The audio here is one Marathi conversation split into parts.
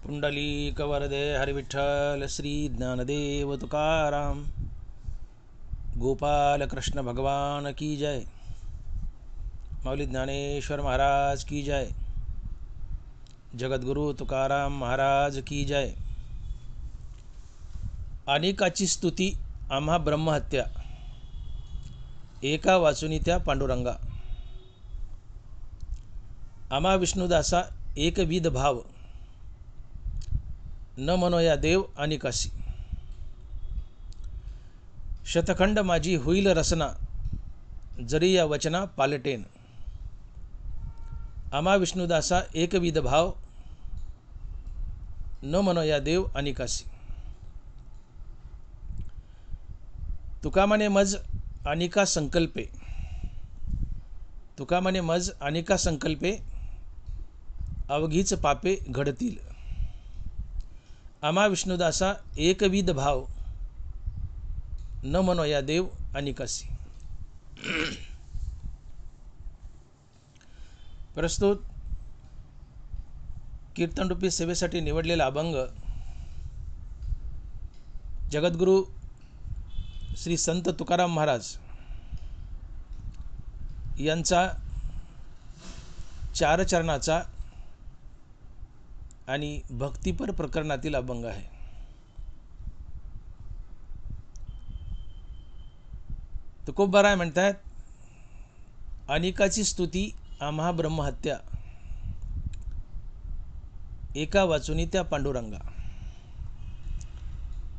पुंडलिक वरदे हरिविठ्ठल श्री ज्ञानदेव तुकाराम गोपाल कृष्ण भगवान की जय। माऊली ज्ञानेश्वर महाराज की जय। जगद्गुरु तुकाराम महाराज की जय। अनेकाची स्तुती आम्हा ब्रह्महत्या, एका वाचुनी त्या पांडुरंगा। आम्हा विष्णुदासा एकविध भाव, न मनोया देव अनिकासी। शतखंड माझी होईल रसना, जरी या वचना पालटेन। आम्हा विष्णुदासा एकविध भाव, न मनोया देव अनिकासी। तुका म्हणे मज अनिका संकल्पे, तुका म्हणे मज अनिका संकल्पे, अवघीच पापे घडतील। आम्हा विष्णुदासा एकविध भाव, न मनोया देव अनिकासी। प्रस्तुत कीर्तनरूपी सेवेसाठी निवडलेला अभंग जगद्गुरु श्री संत तुकाराम महाराज यांचा चार चरणाचा आणि भक्तिपर प्रकरणातील अभंग आहे। तुकोबाराय म्हणतात, अनेकाची स्तुती आम्हा ब्रह्महत्या, एका वाचुनी त्या पांडुरंगा।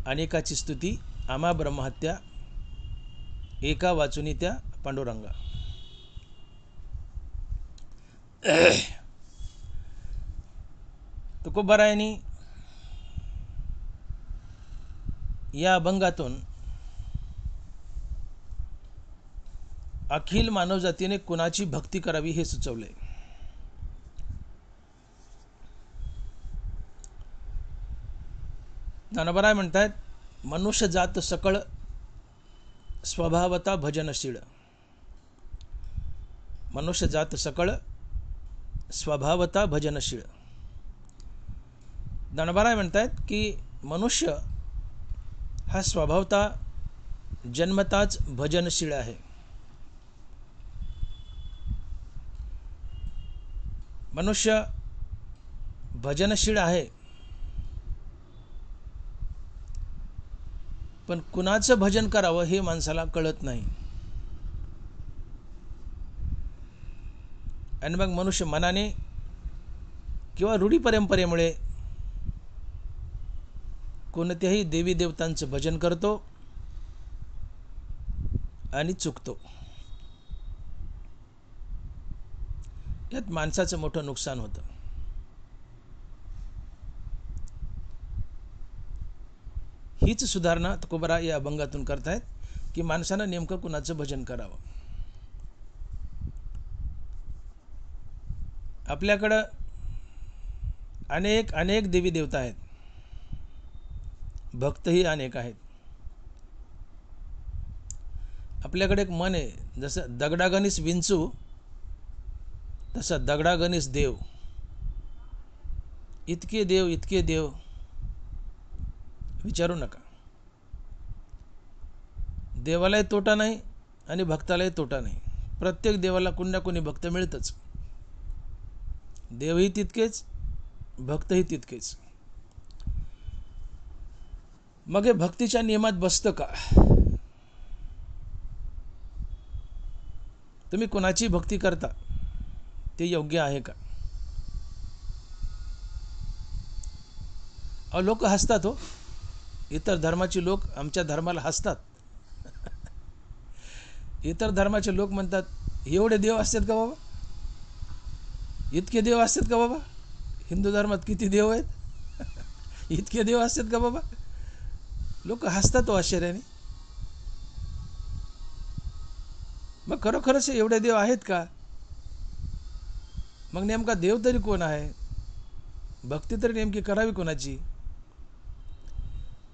अनेकाची स्तुती आम्हा ब्रह्महत्या, एका वाचुनी त्या पांडुरंगा। तुकोबारायांनी या अभंगातून अखिल मानवजातीने कुणाची भक्ती करावी हे सुचवले। ज्ञानोबराय म्हणतात, मनुष्य जात सकळ स्वभावता भजनशील। मनुष्य जात सकळ स्वभावता भजनशील। ज्ञानोबराय म्हणतात की मनुष्य हा स्वभावता जन्मताच भजनशील आहे। मनुष्य भजनशील आहे, पण कुणाचं भजन करावं हे माणसाला कळत नाही। आणि मग मनुष्य मनाने किंवा रूढी परंपरेमुळे कोणत्याही देवी देवतांचं भजन करतो आणि चुकतो। यात माणसाचं मोठं नुकसान होतं। हीच सुधारणा तुकोबाराय या अभंगातून करतायत की माणसानं नेमकं कुणाचं भजन करावं। आपल्याकडं अनेक अनेक देवी देवता आहेत, भक्तही अनेक आहेत। आपल्याकडे एक मन आहे, जसं दगडागणीस विंचू तसं दगडागणीस देव। इतके देव विचारू नका। देवालाही तोटा नाही आणि भक्तालाही तोटा नाही। प्रत्येक देवाला कुणी ना कुणी भक्त मिळतच। देवही तितकेच, भक्तही तितकेच। मग हे भक्तीच्या नियमात बसतं का? तुम्ही कोणाची भक्ती करता ते योग्य आहे का? लोक हसतात हो, इतर धर्माचे लोक आमच्या धर्माला हसतात। इतर धर्माचे लोक म्हणतात, एवढे देव असतात का बाबा? इतके देव असतात का बाबा? हिंदू धर्मात किती देव आहेत? इतके देव असतात का बाबा? लोक हसतात हो आश्चर्याने। मग खरोखरच एवढे देव आहेत का? मग नेमका देव तरी कोण आहे? भक्ती तरी नेमकी करावी कोणाची?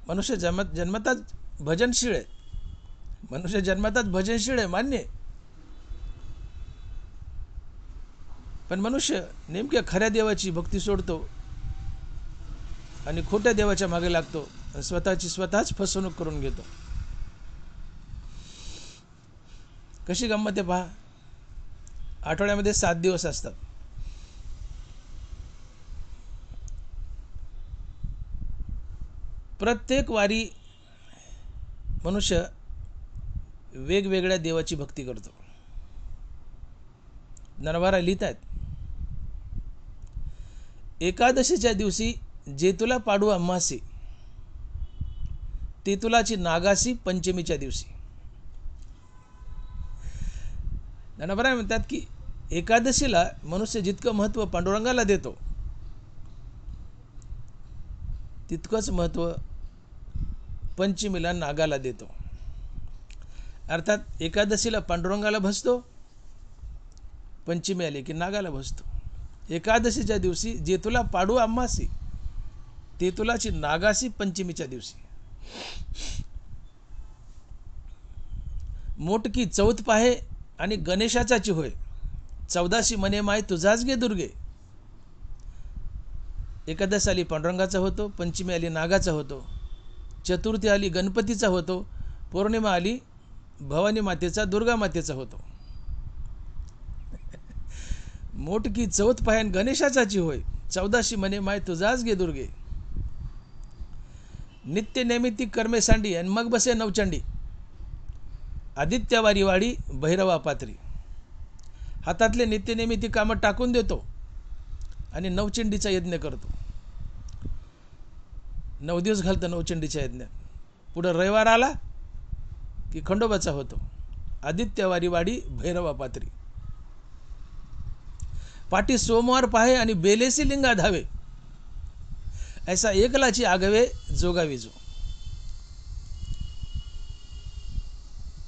मनुष्य जन्मताच भजनशील आहे। मनुष्य जन्मताच भजनशील आहे, मान्य। पण मनुष्य नेमक्या खऱ्या देवाची भक्ती सोडतो आणि खोट्या देवाच्या मागे लागतो, स्वतःची स्वतःच फसवणूक करून घेतो. कशी गंमत आहे पहा. आठवड्यामध्ये 7 दिवस असतात. प्रत्येक वारी मनुष्य वेगवेगळ्या देवाची भक्ती करतो. ज्ञानोबा लिहित आहेत, एकादशीच्या दिवशी जेतुला पाडू अमासी, तेतुलाची नागासी पंचमीच्या दिवशी. ज्ञानोबा म्हणतात की एकादशीला मनुष्य जितकं महत्त्व पांडुरंगाला देतो, तितकंच महत्त्व पंचमीला नागाला देतो. अर्थात एकादशीला पांडुरंगाला भजतो, पंचमी आली की नागाला भजतो. एकादशीच्या दिवशी जेतुला पाडू अमासी, तेतुलाची नागासी पंचमीच्या दिवशी. मोटकी चौथ पाहे आणि गणेशाचाची होय, 14शी मने माय तुझाच गे दुर्गे. एकादशी आली पांडुरंगाचा होतो, पंचमी आली नागाचा होतो, चतुर्थी आली गणपतीचा होतो, पौर्णिमा आली भवानी मातेचा, दुर्गा मातेचा होतो. मोटकी चौथ पाह्यान गणेशाचाची होय, 14शी मने माय तुझाच गे दुर्गे. नित्य नैमित्ती कर्मे सांडी आणि मग बसे नवचंडी, आदित्यवारी वाडी भैरवा पात्री. हातातले नित्यनेमित्ती कामं टाकून देतो आणि नवचंडीचा यज्ञ करतो. 9 दिवस घालतो नवचंडीच्या यज्ञात. पुढं रविवार आला की खंडोबाचा होतो, आदित्यवारी वाडी भैरवा पात्री. पाठी सोमवार पाहे आणि बेलेसी लिंगा धावे, ऐसा एकलाची आगवे जोगाविजो.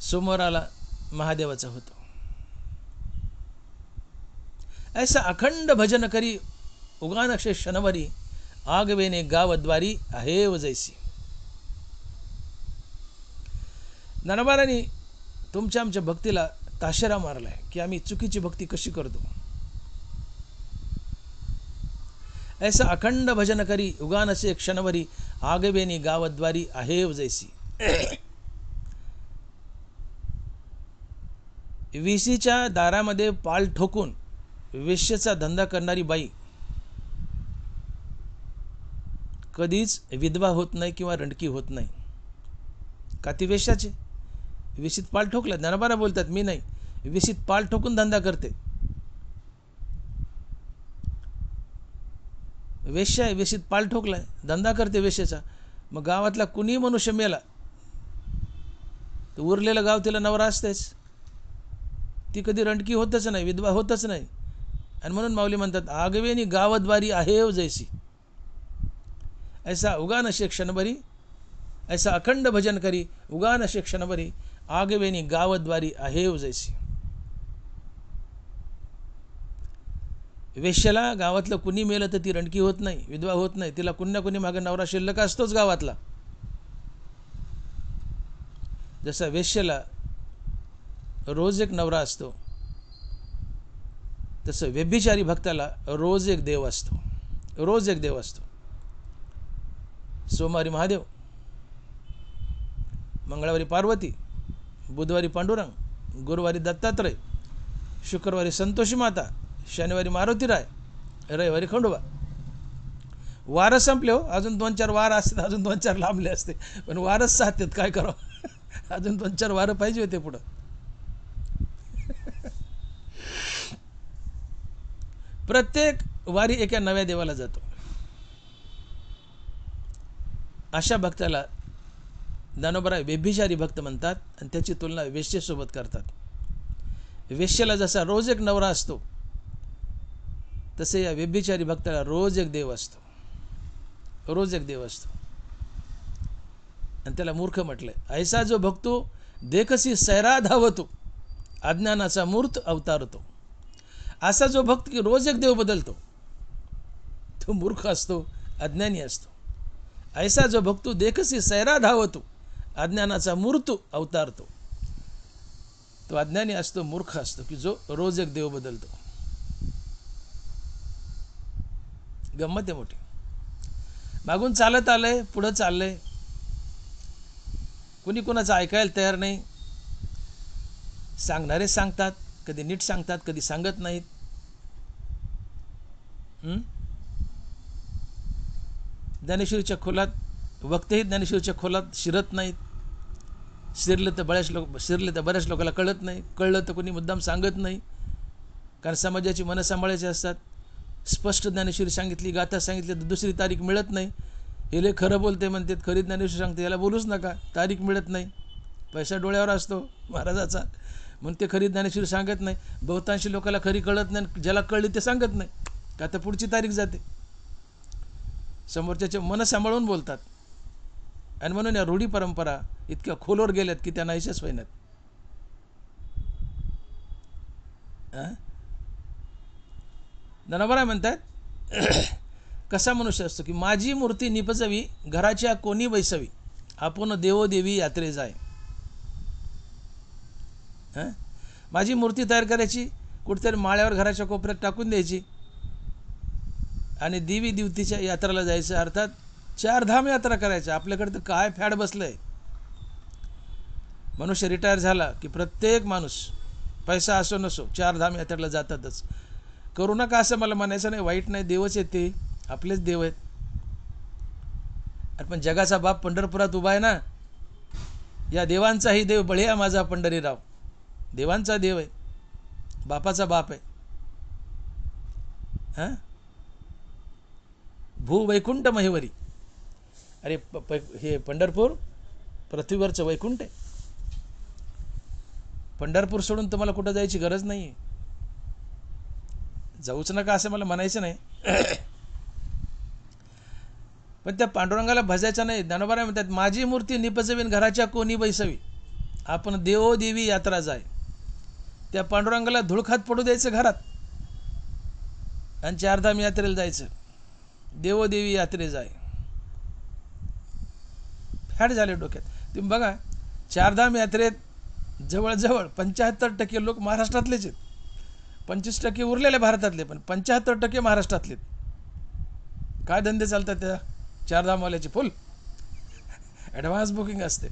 सोमवाराला महादेवाचा होतो. ऐसा अखंड भजन करी उगानक्षे शनवरी, आगवेने गावद्वारी आहेव जैसी. ज्ञानोबांनी तुमच्या आमच्या भक्तीला ताशेरा मारलाय की आम्ही चुकीची भक्ती कशी करतो. ऐसा अखंड भजन करी उगानसे क्षणवरी, आगवेने गावद्वारी आहेव जैसी. विशीच्या दारामध्ये पाल ठोकून वेश्येचा धंदा करणारी बाई कधीच विधवा होत नाही किंवा रंडकी होत नाही. का ती वेश्याची? विशीत पाल ठोकला. ज्ञानोबा बोलतात मी नाही, विशीत पाल ठोकून धंदा करते. वेश्या आहे, वेशीत पाल ठोकलाय, धंदा करते वेश्याचा. मग गावातला कुणी मनुष्य मेला तर उरलेलं गाव तिला नवरा असतेच. ती कधी रंडकी होतच नाही, विधवा होतच नाही. आणि म्हणून माऊली म्हणतात आगवेनी गावद्वारी आहेव जैसी. ऐसा उगानशे क्षणभरी, ऐसा अखंड भजन करी उगानशे क्षणभरी, आगवेनी गावद्वारी आहेव जैसी. वेश्याला गावातलं कुणी मेलं तर ती रंडकी होत नाही, विधवा होत नाही. तिला कुण्या कुणी मागे नवरा शिल्लक असतोच गावातला. जसा वेश्याला रोज एक नवरा असतो, तसं व्यभिचारी भक्ताला रोज एक देव असतो. रोज एक देव असतो. सोमवारी महादेव, मंगळवारी पार्वती, बुधवारी पांडुरंग, गुरुवारी दत्तात्रय, शुक्रवारी संतोषी माता, शनिवारी मारुतीराय, रविवारी खंडोबा. वार संपले हो, अजून 2-4 वार असतात, अजून 2-4 लांबले असते, पण वारच साधतात, काय करावं. अजून 2-4 वार पाहिजे होते पुढं. प्रत्येक वारी एका नव्या देवाला जातो. अशा भक्ताला ज्ञानोबा व्यभिचारी भक्त म्हणतात आणि त्याची तुलना वेश्येसोबत करतात. वेश्येला जसा रोज एक नवरा असतो, तसे या व्यभिचारी भक्ताला रोज एक देव असतो. रोज एक देव असतो. आणि त्याला मूर्ख म्हटलंय. ऐसा जो भक्तो देखसी सैरा धावतो, अज्ञानाचा मूर्त अवतारतो. असा जो भक्त की रोज एक देव बदलतो, तो मूर्ख असतो, अज्ञानी असतो. ऐसा जो भक्तो देखसी सैरा धावतो, अज्ञानाचा मूर्त अवतारतो. तो अज्ञानी असतो, मूर्ख असतो की जो रोज एक देव बदलतो. गंमत आहे मोठी. मागून चालत आलंय, पुढं चाललंय, कुणी कुणाचं ऐकायला तयार नाही. सांगणारे सांगतात, कधी नीट सांगतात, कधी सांगत नाहीत. ज्ञानेश्वरीच्या खोलात वक्तेही ज्ञानेश्वरीच्या खोलात शिरत नाहीत. शिरले तर बऱ्याच लोकांना कळत नाही, कळलं तर कोणी मुद्दाम सांगत नाही, कारण समाजाची मनं सांभाळायची असतात. स्पष्ट ज्ञानेश्वरी सांगितली, गाथा सांगितली तर दुसरी तारीख मिळत नाही. हे लय खरं बोलते म्हणतात, खरी ज्ञानेश्वरी सांगते, याला बोलूच नका, तारीख मिळत नाही. पैसा डोळ्यावर असतो महाराजाचा, म्हणून ते खरी ज्ञानेश्वरी सांगत नाही. बहुतांशी लोकांना खरी कळत नाही, ज्याला कळली ते सांगत नाही, का तर पुढची तारीख जाते. समोरच्याचे मनं सांभाळून बोलतात. आणि म्हणून या रूढी परंपरा इतक्या खोलवर गेल्यात की त्या नाहीशाच होईनात. ज्ञानोबा म्हणतात, कसा मनुष्य असतो की माझी मूर्ती निपजवी, घराच्या कोणी बैसवी, आपण देवोदेवी यात्रे जाय. माझी मूर्ती तयार करायची, कुठेतरी माळ्यावर घराच्या कोपऱ्यात टाकून द्यायची आणि देवी देवतीच्या यात्राला जायचं. अर्थात 4 धाम यात्रा करायच्या. आपल्याकडे तर काय फॅड बसलंय. मनुष्य रिटायर झाला की प्रत्येक माणूस पैसा असो नसो 4 धाम यात्रेला जातातच. करू नका असं मला म्हणायचं नाही, वाईट नाही, देवच आहेत ते, आपलेच देव आहेत. पण जगाचा बाप पंढरपुरात उभा आहे ना, या देवांचाही देव बळीया माझा पंढरीराव. देवांचा देव आहे, बापाचा बाप आहे. भू वैकुंठ महेवरी. अरे हे पंढरपूर पृथ्वीवरचं वैकुंठ आहे. पंढरपूर सोडून तुम्हाला कुठं जायची गरज नाही आहे. जाऊच नका असं मला म्हणायचं नाही. पण त्या पांडुरंगाला भजायचं नाही. ज्ञानोबा म्हणतात, माझी मूर्ती निपजवीन, घराच्या कोणी बैसवी, आपण देवोदेवी यात्रा जाय. त्या पांडुरंगाला धुळखात पडू द्यायचं घरात आणि 4 धाम यात्रेला जायचं. देवोदेवी यात्रे जाय. फॅड झाले डोक्यात. तुम्ही बघा, 4 धाम यात्रेत जवळजवळ 75% लोक महाराष्ट्रातलेच आहेत. 25% उरलेले भारतातले, पण 75% महाराष्ट्रातले. काय धंदे चालतात त्या 4 धामवाल्याची? फुल ॲडव्हान्स बुकिंग असते.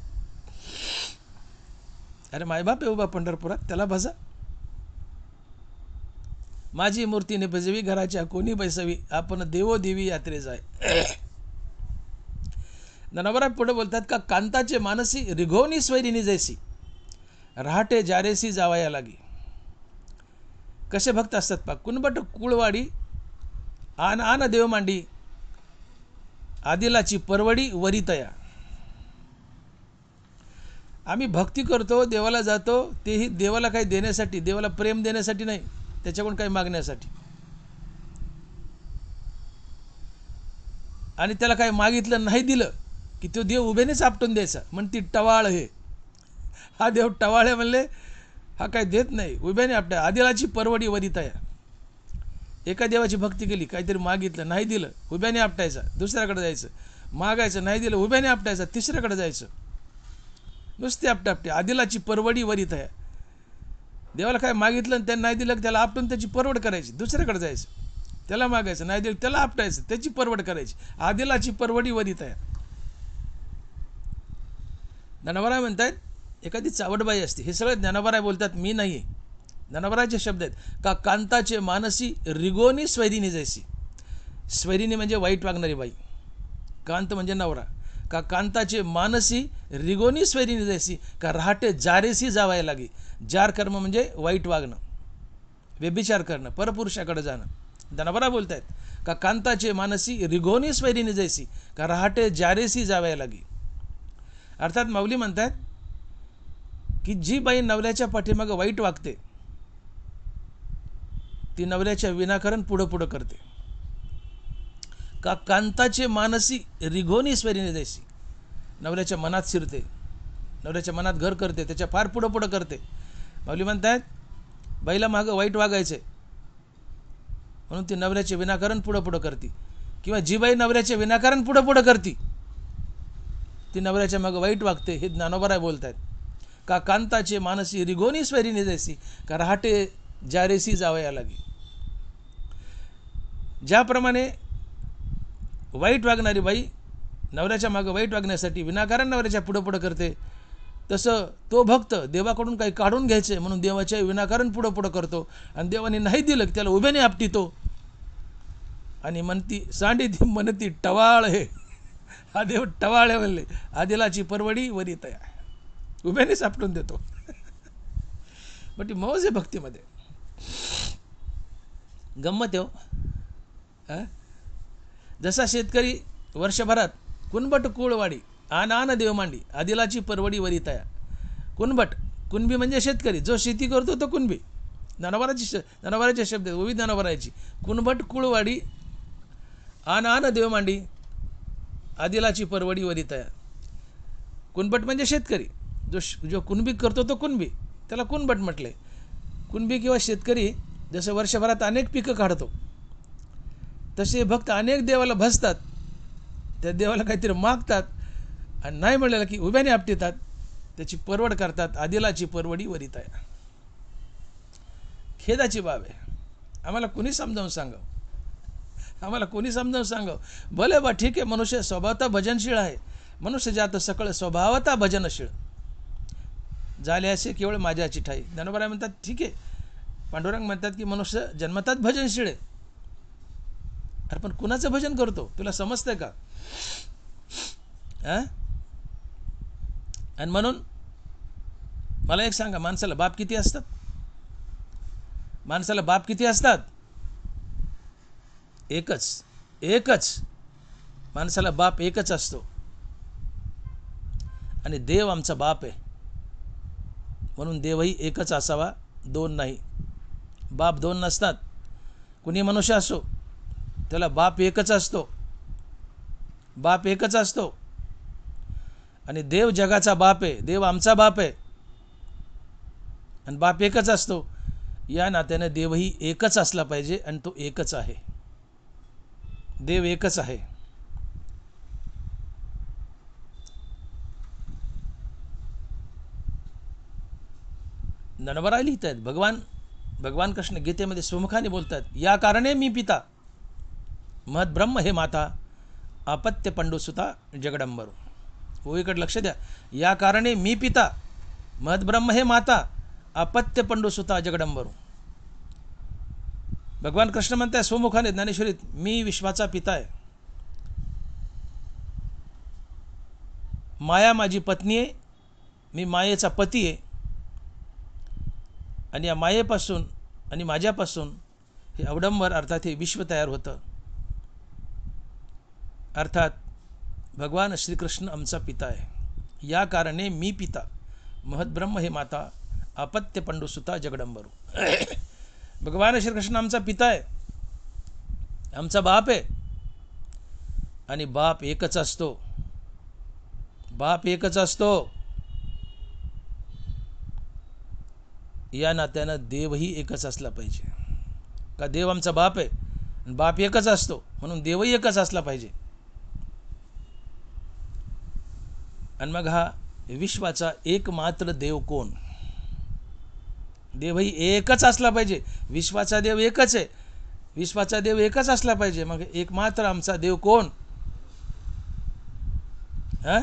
अरे मायबाप आहे उभा पंढरपुरात, त्याला भजा. माझी मूर्ती निपजवी, घराच्या कोणी बैसवी, आपण देवोदेवी यात्रे जाय. ज्ञानोबा पुढे बोलतात का कांताचे मानसी, रिघोनी स्वैरिनी जैसी, रहाटे जारेसी जावया लागी. कसे भक्त असतात पा. कुणबट कुळवाडी, आन आन देव मांडी, आदिलाची परवडी वरितया. आम्ही भक्ती करतो, देवाला जातो, तेही देवाला काही देण्यासाठी, देवाला प्रेम देण्यासाठी नाही, त्याच्याकडून काही मागण्यासाठी. आणि त्याला काही मागितलं नाही दिलं की तो देव उभेनेच आपटून द्यायचा. म्हणती टवाळ हे, हा देव टवाळ आहे म्हणले, हा काय देत नाही, उभ्याने आपट्या. आदिलाची परवडी वरितया. एका देवाची भक्ती केली, काहीतरी मागितलं नाही दिलं, उभ्याने आपटायचा, दुसऱ्याकडे जायचं. मागायचं नाही दिलं, उभ्याने आपटायचा, तिसऱ्याकडे जायचं. नुसते आपटे. आदिलाची परवडी वरितया. देवाला काय मागितलं आणि त्यांना नाही दिलं की त्याला आपटून त्याची परवड करायची, दुसऱ्याकडे जायचं. त्याला मागायचं नाही दिलं, त्याला आपटायचं, त्याची परवड करायची. आदिलाची परवडी वरितया. ज्ञानोबा म्हणतात, एखादी चावटबाई असते, हे सगळं ज्ञानोबा बोलतात, मी नाही. ज्ञानोबाचे शब्द आहेत का कांताचे मानसी, रिगोनी स्वैरिनी जैसी. स्वैरिनी म्हणजे वाईट वागणारी बाई, कांत म्हणजे नवरा. का कांताचे मानसी, रिगोनी स्वैरिनी जैसी, का रहाटे जारेसी जावाय लागी. जार कर्म म्हणजे वाईट वागणं, व्यभिचार करणं, परपुरुषाकडे जाणं. ज्ञानोबा बोलत आहेत का कांताचे मानसी, रिगोनी स्वैरिनी जैसी, का रहाटे जारेसी जावाय लागी. अर्थात माऊली म्हणतात की जी बाई नवऱ्याच्या पाठीमागं वाईट वागते ती नवऱ्याच्या विनाकारण पुढं करते. का कांताचे मानसी, रिघोनी स्वैरिनी जैसी. नवऱ्याच्या मनात शिरते, नवऱ्याच्या मनात घर करते, त्याच्या फार पुढं करते. माऊली म्हणतात बाईला मागं वाईट वागायचे म्हणून ती नवऱ्याचे विनाकारण पुढं करते. किंवा जी बाई नवऱ्याच्या विनाकारण पुढं करते ती नवऱ्याच्या मागं वाईट वागते. हे ज्ञानोबा बोलत आहेत का कांताचे मानसी, रिघोनी स्वैरिनी जैसी, का रहाटे जारेसी जावया लागी. ज्याप्रमाणे वाईट वागणारी बाई नवऱ्याच्या मागं वाईट वागण्यासाठी विनाकारण नवऱ्याच्या पुढं पुढं करते, तसं तो भक्त देवाकडून काही काढून घ्यायचे म्हणून देवाच्या विनाकारण पुढं पुढं करतो आणि देवाने नाही दिलं की त्याला उभ्याने आपटितो आणि म्हणती सांडी ती म्हणती टवाळ हे, हा देव टवाळ आहे म्हणले, आदिलाची परवडी वरी तया, उभ्यानेच आपटून देतो. पण ती मौज आहे भक्तीमध्ये. गंमत आहे हो. जसा शेतकरी वर्षभरात कुणबट कुळवाडी आन आन देव मांडी आदिलाची परवडी वरी तया. कुणबट, कुणबी म्हणजे शेतकरी, जो शेती करतो तो कुणबी. जनावराचे शब्द विविध जनावरांची. कुणबट कुळवाडी आन आन देव मांडी आदिलाची परवडी वरी तया. कुणबट म्हणजे शेतकरी, जो कुणबी करतो तो कुणबी, त्याला कुणबट म्हटले. कुणबी किंवा शेतकरी जसं वर्षभरात अनेक पिकं काढतो, तसे भक्त अनेक देवाला भसतात, त्या देवाला काहीतरी मागतात आणि नाही म्हणलेलं की उभ्याने आपटितात, त्याची परवड करतात. आदिलाची परवडी वरी तया. खेदाची बाब आहे. आम्हाला कोणी समजावून सांगावं, आम्हाला कोणी समजावून सांगावं. भले बा ठीक आहे, मनुष्य स्वभावता भजनशीळ आहे, मनुष्य जात सकळ स्वभावता भजनशीळ झाले असे केवळ माझ्याची ठाई. ज्ञानोबा म्हणतात ठीक आहे, पांडुरंग म्हणतात की मनुष्य जन्मतात भजनशीळ आहे. अरे पण कुणाचं भजन करतो तुला समजतंय का? आणि म्हणून मला एक सांगा, माणसाला बाप किती असतात? माणसाला बाप किती असतात? एकच, एकच. माणसाला बाप एकच असतो आणि देव आमचा बाप आहे, म्हणून देवही एकच असावा, दोन नाही. बाप दोन नसतात. कुणी मनुष्य असो त्याला बाप एकच असतो, बाप एकच असतो. आणि देव जगाचा बाप आहे, देव आमचा बाप आहे आणि बाप एकच असतो. या नात्याने देवही एकच असला पाहिजे आणि तो एकच आहे. देव एकच आहे. नरवरा लिहित आहेत, भगवान कृष्ण गीतेमध्ये स्वमुखाने बोलतात, या कारणे मी पिता महद ब्रह्म हे माता आपत्य पंडुसुता जगडंबरू. ओळीकडे लक्ष द्या. या कारणे मी पिता महद ब्रह्म हे माता आपत्य पंडुसुता जगडंबरू. भगवान कृष्ण म्हणतात स्वमुखाने ज्ञानेश्वरीत, मी विश्वाचा पिता आहे. माया माझी पत्नी आहे, मी मायेचा पती आहे. आणि या मायेपासून आणि माझ्यापासून हे अवडंबर अर्थात हे विश्व तयार होतं. अर्थात भगवान श्रीकृष्ण आमचा पिता आहे. या कारणे मी पिता महद ब्रह्म हे माता आपत्य पंडुसुता जगडंबरू. भगवान श्रीकृष्ण आमचा पिता आहे, आमचा बाप आहे. आणि बाप एकच असतो, बाप एकच असतो. या नात्यानं देवही एकच असला पाहिजे. का देव आमचा बाप आहे आणि बाप एकच असतो, म्हणून देवही एकच असला पाहिजे. आणि मग हा विश्वाचा एकमात्र देव कोण? देवही एकच असला पाहिजे. विश्वाचा देव एकच आहे, विश्वाचा देव एकच असला पाहिजे. मग एकमात्र आमचा देव कोण? हा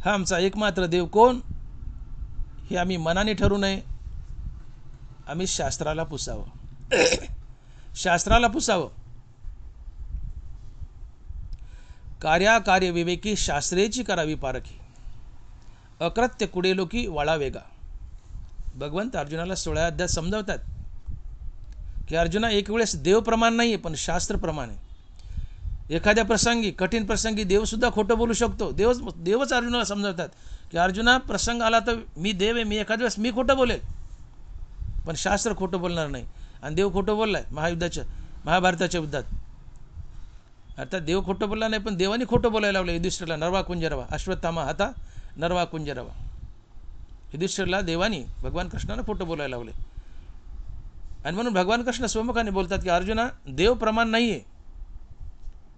आमचा एकमात्र देव कोण हे आम्ही मनाने ठरू नये, आम्ही शास्त्राला पुसावं. शास्त्राला पुसावं. कार्याकार्य विवेकी शास्त्रेची करावी पारखी, अकृत्य कुडेलोकी वाळा वेगा. भगवंत अर्जुनाला 16 अध्याय समजावतात की अर्जुना, एक वेळेस देव प्रमाण नाही आहे पण शास्त्र प्रमाण आहे. एखाद्या प्रसंगी, कठीण प्रसंगी देवसुद्धा खोटं बोलू शकतो. देवच अर्जुनाला समजावतात की अर्जुना, प्रसंग आला तर मी देव आहे, मी एखाद्या वेळेस मी खोटं बोलेल पण शास्त्र खोटं बोलणार नाही. आणि देव खोटं बोललाय महाभारताच्या युद्धात. अर्थात देव खोटं बोलला नाही, पण देवाने खोटं बोलायला लावलं युधिष्ठिरला. नरवा कुंजरवा अश्वत्थामा हाता नरवा कुंजरवा. युधिष्ठिरला देवानी भगवान कृष्णाने खोटं बोलायला लावले. आणि म्हणून भगवान कृष्ण स्वमुखाने बोलतात की अर्जुना, देव प्रमाण नाही आहे.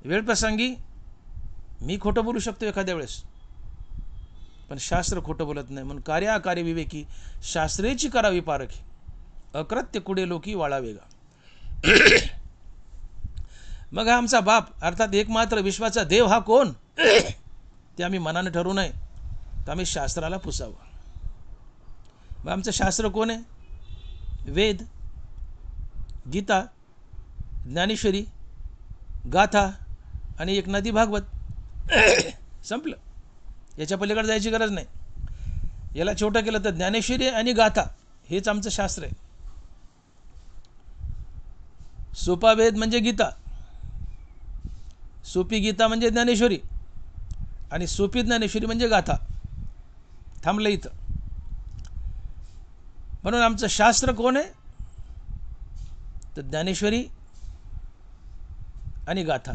वेळ प्रसंगी मी खोटं बोलू शकतो एखाद्या वेळेस, पण शास्त्र खोटं बोलत नाही. म्हणून कार्याकार्य विवेकी शास्त्रेची करावी पारखी, अकृत्य कुडे लोकी वाळा वेगा. मग हा आमचा बाप अर्थात एकमात्र विश्वाचा देव हा कोण ते आम्ही मनाने ठरवू नये, तर आम्ही शास्त्राला पुसावं. मग आमचं शास्त्र कोण आहे? वेद, गीता, ज्ञानेश्वरी, गाथा आणि एक नदी भागवत. संपलं. याच्या पलीकडे जायची गरज नाही. याला छोटं केलं तर ज्ञानेश्वरी आणि गाथा हेच आमचं शास्त्र आहे. सोपा वेद म्हणजे गीता, सोपी गीता म्हणजे ज्ञानेश्वरी आणि सोपी ज्ञानेश्वरी म्हणजे गाथा. थांबलं इथं. म्हणून आमचं शास्त्र कोण आहे? तर ज्ञानेश्वरी आणि गाथा.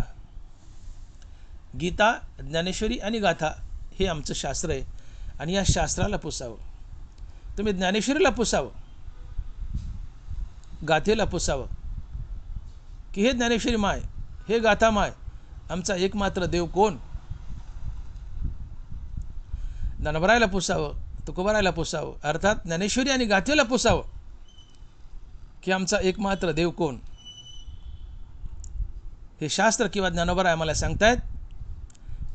गीता, ज्ञानेश्वरी आणि गाथा हे आमचं शास्त्र आहे. आणि या शास्त्राला पुसावं. तुम्ही ज्ञानेश्वरीला पुसावं, गाथेला पुसावं की हे ज्ञानेश्वरी माय, हे गाथा माय, आमचा एकमात्र देव कोण? ज्ञानोबरायला पुसावं, तुकोबारायला पुसावं, अर्थात ज्ञानेश्वरी आणि गाथेला पुसावं की आमचा एकमात्र देव कोण? हे शास्त्र किंवा ज्ञानोबराय आम्हाला सांगतायत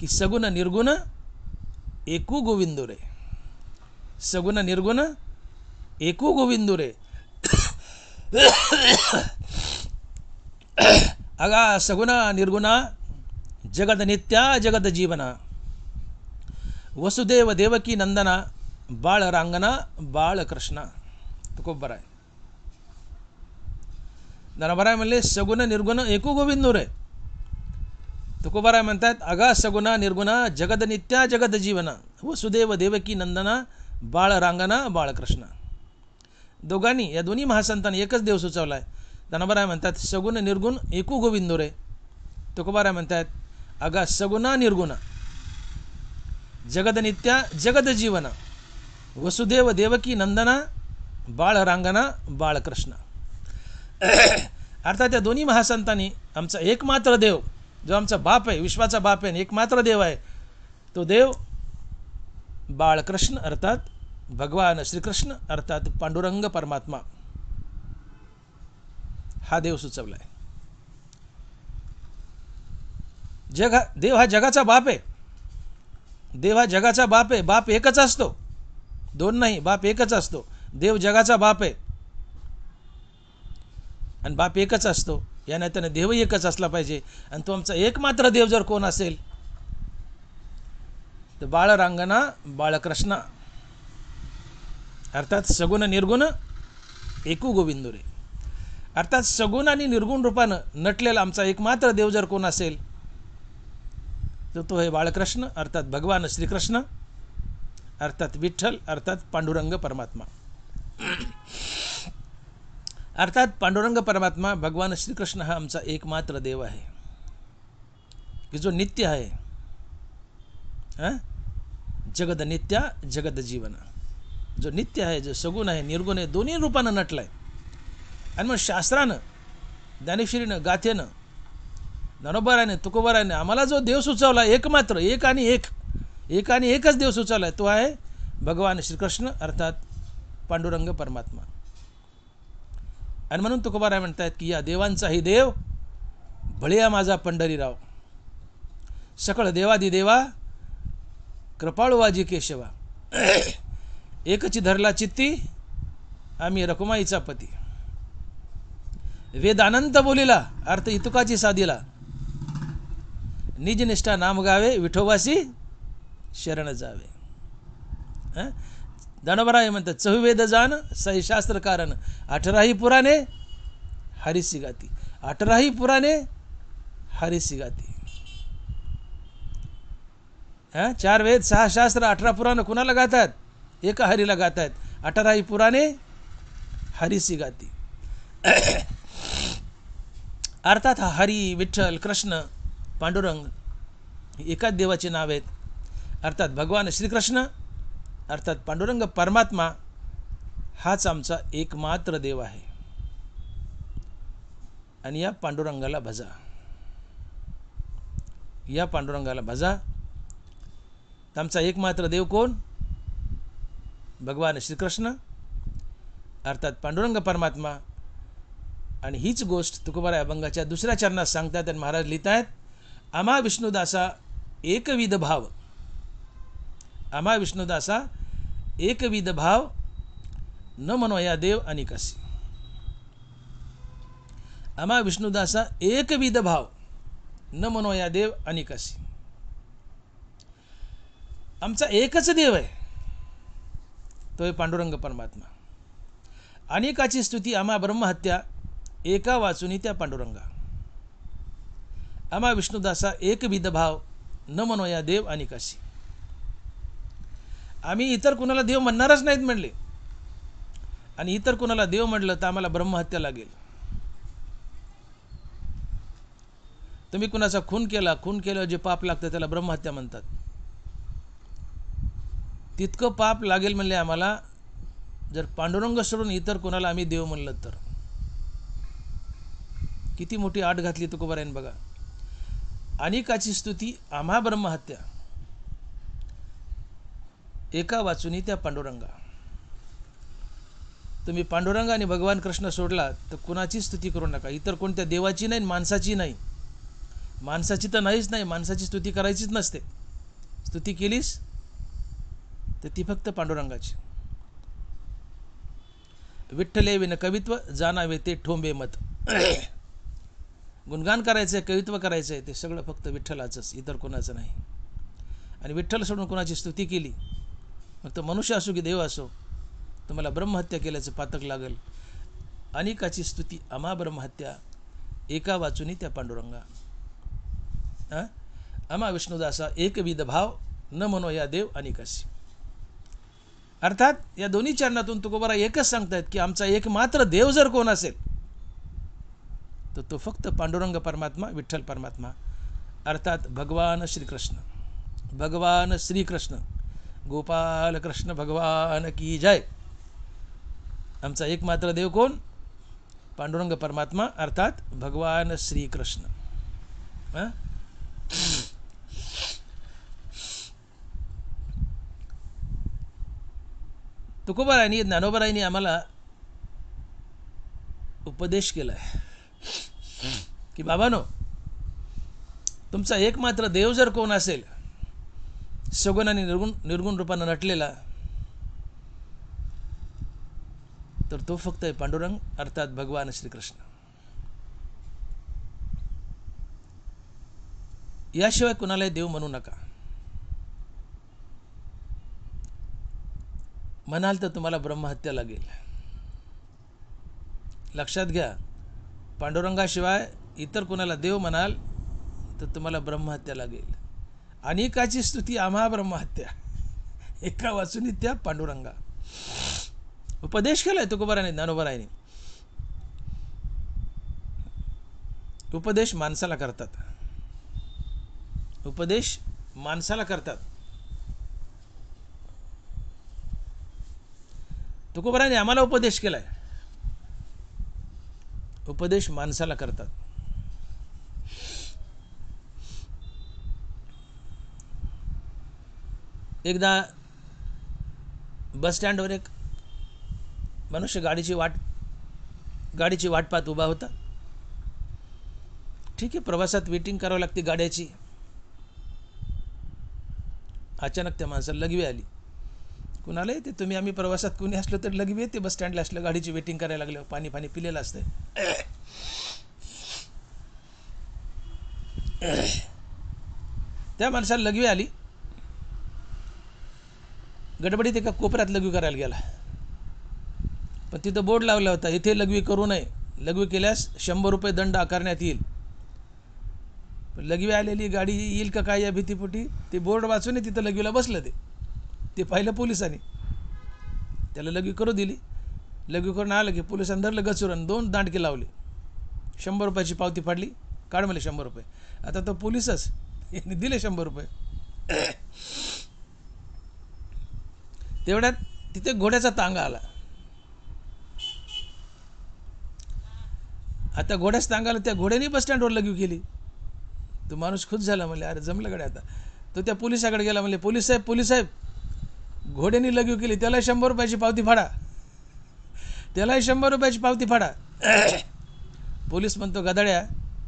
की सगुण निर्गुण एकू गोविंदो रे. सगुण निर्गुण एकू गोविंदो रे. अगा सगुण निर्गुणा जगद नित्या जगद जीवना वसुदेव देवकी नंदना बाळ रांगणा बाळ कृष्णा. तुकोबराय. ज्ञानोबराय म्हणले सगुण निर्गुण एकू गोविंदो रे. तुकोबाराय म्हणतात अगा सगुणा निर्गुणा जगद नित्या जगद जीवना वसुदेव देवकी नंदना बाळ रांगणा बाळकृष्ण. दोघांनी, या दोन्ही महासंतांनी एकच देव सुचवला आहे. ज्ञानोबराय म्हणतात सगुण निर्गुण एकू गोविंदो रे. तुकोबाराय म्हणतात अगा सगुणा निर्गुणा जगद नित्या जगद जीवना वसुदेव देवकी नंदना बाळ रांगणा बाळकृष्ण. अर्थात या दोन्ही महासंतांनी आमचा एकमात्र देव, जो आमचा बाप आहे, विश्वाचा बाप आहे, एकमात्र देव आहे, तो देव बाळकृष्ण अर्थात भगवान श्रीकृष्ण अर्थात पांडुरंग परमात्मा हा देव सुचवला आहे. देव हा जगाचा बाप आहे. देव हा जगाचा बाप आहे. बाप एकच असतो, दोन नाही, बाप एकच असतो. देव जगाचा बाप आहे आणि बाप एकच असतो. या नात्याने देवही एकच असला पाहिजे. आणि तो आमचा एकमात्र देव जर कोण असेल तर बाळ रांगणा बाळकृष्णा अर्थात सगुण निर्गुण एकू गोविंदो रे. अर्थात सगुण आणि निर्गुण रूपानं नटलेला आमचा एकमात्र देव जर कोण असेल तर तो आहे बाळकृष्ण अर्थात भगवान श्रीकृष्ण अर्थात विठ्ठल अर्थात पांडुरंग परमात्मा. अर्थात पांडुरंग परमात्मा भगवान श्रीकृष्ण हा आमचा एकमात्र देव आहे की जो नित्य आहे. जगद नित्या जगद जीवना, जो नित्य आहे, जो सगुण आहे, निर्गुण आहे, दोन्ही रूपानं नटलाय. आणि मग शास्त्रानं, ज्ञानेश्वरीनं, गाथेनं, ज्ञानोबरायने, तुकोबारायने आम्हाला जो देव सुचवला एकमात्र, एक आणि एकच देव सुचवला तो आहे भगवान श्रीकृष्ण अर्थात पांडुरंग परमात्मा. आणि म्हणून तुकोबाराय म्हणतात की या देवांचाही देव बळीया माझा पंढरीराव, सकळ देवादिदेवा कृपाळुवाजी केशवा, एकची धरला चित्ती आम्ही रकुमाईचा पती. वेदानंत बोलिला अर्थ इतुकाची साधीला, निज निष्ठा नाम गावे विठोबासी शरण जावे. ज्ञानोबराय म्हणतात चहुवेद जाण सही शास्त्र कारण 18ही पुराणे हरिसी गाती. 18ही पुराणे हरिसी गाती. 4 वेद 6 शास्त्र 18 पुराण कुणाला गातात? एका हरीला गातात. 18ही पुराणे हरिसी गाती. अर्थात हा हरी, विठ्ठल, कृष्ण, पांडुरंग एकाच देवाचे नाव आहेत. अर्थात भगवान श्रीकृष्ण अर्थात पांडुरंग परमात्मा हाच आमचा एकमात्र देव आहे. आणि या पांडुरंगाला भजा, या पांडुरंगाला भजा. आमचा एकमात्र देव कोण? भगवान श्रीकृष्ण अर्थात पांडुरंग परमात्मा आणि हीच गोष्ट तुकोबाराय अभंगाच्या दुसऱ्या चरणात सांगतात आणि महाराज लिहितायत, आम्हा विष्णुदासा एकविध भाव, आम्हा विष्णुदासा एकविध भाव, न म्हणोया देव अनिकासी. आम्हा विष्णुदासा एकविध भाव, न म्हणोया देव अनिकासी. आमचा एकच देव आहे, तो आहे पांडुरंग परमात्मा. अनेकाची स्तुती आम्हा ब्रह्महत्या, एका वाचुनी त्या पांडुरंगा. आम्हा विष्णुदासा एकविध भाव, न म्हणोया देव अनिकासी. आम्ही इतर कुणाला देव म्हणणारच नाहीत म्हणले, आणि इतर कुणाला देव म्हटलं तर आम्हाला ब्रह्महत्या लागेल. तुम्ही कुणाचा खून केल्यावर जे पाप लागतं त्याला ब्रह्महत्या म्हणतात. तितकं पाप लागेल म्हणले आम्हाला जर पांडुरंग सोडून इतर कोणाला आम्ही देव म्हणलं तर. किती मोठी आट घातली तुकोबारायन बघा. अनेकाची स्तुती आम्हा ब्रह्महत्या, एका वाचुनी त्या पांडुरंगा. तुम्ही पांडुरंग आणि भगवान कृष्ण सोडला तर कुणाची स्तुती करू नका. इतर कोणत्या देवाची नाही, माणसाची नाही. माणसाची तर नाहीच नाही, माणसाची स्तुती करायचीच नसते. स्तुती केलीस तर ती फक्त पांडुरंगाची. विठ्ठले विन कवित्व, जाणावे ते ठोंबे मत. गुणगान करायचं आहे, कवित्व करायचं आहे, ते सगळं फक्त विठ्ठलाचंच, इतर कोणाचं नाही. आणि विठ्ठल सोडून कोणाची स्तुती केली, मग तो मनुष्य असो की देव असो, तुम्हाला ब्रह्महत्या केल्याचं पातक लागेल. अनेकाची स्तुती आम्हा ब्रह्महत्या, एका वाचुनी त्या पांडुरंगा. आम्हा विष्णुदासा एकविध भाव, न म्हणो या देव अनेकासी. अर्थात या दोन्ही चरणातून तुकोबारा एकच सांगतायत की आमचा एकमात्र देव जर कोण असेल तर तो फक्त पांडुरंग परमात्मा, विठ्ठल परमात्मा, अर्थात भगवान श्रीकृष्ण. भगवान श्रीकृष्ण, गोपाल कृष्ण भगवान की जय. आमचा एकमात्र देव कोण? पांडुरंग परमात्मा, अर्थात भगवान श्रीकृष्ण. तुकोबारायांनी, ज्ञानोबारायांनी आम्हाला उपदेश केला आहे की बाबानो, तुमचा एकमात्र देव जर कोण असेल, सगुण आणि निर्गुण रूपानं नटलेला, तर तो फक्त आहे पांडुरंग, अर्थात भगवान श्रीकृष्ण. याशिवाय कुणालाही देव म्हणू नका. म्हणाल तर तुम्हाला ब्रह्महत्या लागेल. लक्षात घ्या, पांडुरंगाशिवाय इतर कुणाला देव म्हणाल तर तुम्हाला ब्रह्महत्या लागेल. अनेकाची स्तुती आम्हा ब्रह्महत्या, एका वाचुनी त्या पांडुरंगा. उपदेश केलाय तुकोबाराने, ज्ञानोबाराने. उपदेश माणसाला करतात, उपदेश माणसाला करतात. तुकोबाराने आम्हाला उपदेश केलाय, उपदेश माणसाला करतात. एकदा बस स्टँडवर एक मनुष्य गाडीची वाट पाहत उभा होता. ठीक आहे, प्रवासात वेटिंग करावं लागते गाड्याची. अचानक त्या माणसाला लघवी आली. कुणाला येते? तुम्ही आम्ही प्रवासात कुणी असलो तर लघवी येते. बस स्टँडला असलं, गाडीची वेटिंग करायला लागलं, पाणी पिलेलं असतं. त्या माणसाला लघवी आली. गडबडीत एका कोपऱ्यात लघवी करायला गेला, पण तिथं बोर्ड लावला होता, इथे लघवी करू नये, लघवी केल्यास 100 रुपये दंड आकारण्यात येईल. पण लघवी आलेली गाडी येईल का काय या भीतीपोटी ते बोर्ड वाचून तिथं लघवीला बसलं. ते पाहिलं पोलिसांनी, त्याला लघवी करू दिली. लघवी करून आलं की पोलिसांनी धरलं गचुरण, 2 दांडके लावले, 100 रुपयाची पावती फाडली, काढ म्हणले 100 रुपये. आता तो पोलिसच, यांनी दिले 100 रुपये. तेवढ्यात तिथे घोड्याचा तांगा आला. आता घोड्याच तांगाला, त्या घोड्याने बस स्टँडवर लघवी केली. तो माणूस खुश झाला, म्हणले अरे जमलं गड्या. आता तो त्या पोलिसाकडे गेला, म्हणले पोलीस साहेब, घोड्याने लघवी केली, त्याला 100 रुपयाची पावती फाडा, त्यालाही 100 रुपयाची पावती फाडा. पोलीस म्हणतो गधाड्या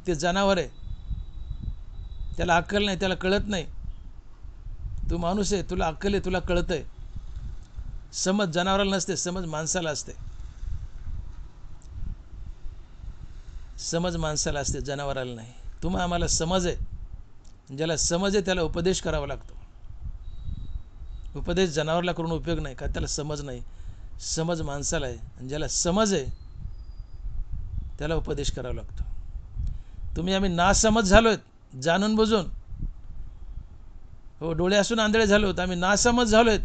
ते जनावर आहे, त्याला अक्कल नाही, त्याला कळत नाही. तू माणूस आहे, तुला अक्कल आहे, तुला कळतंय. समज जनावराला नसते, समज माणसाला असते. समज माणसाला असते, जनावराला नाही. आम्हाला समज आहे. ज्याला समज आहे त्याला उपदेश करावा लागतो. उपदेश जनावरला करून उपयोग नाही, का त्याला समज नाही. समज माणसाला आहे, आणि ज्याला समज आहे त्याला उपदेश करावा लागतो. आम्ही नासमज झालोय, जाणून बुजून. हो, डोळे असून आंधळे झालो होतो, आम्ही नासमज झालोय.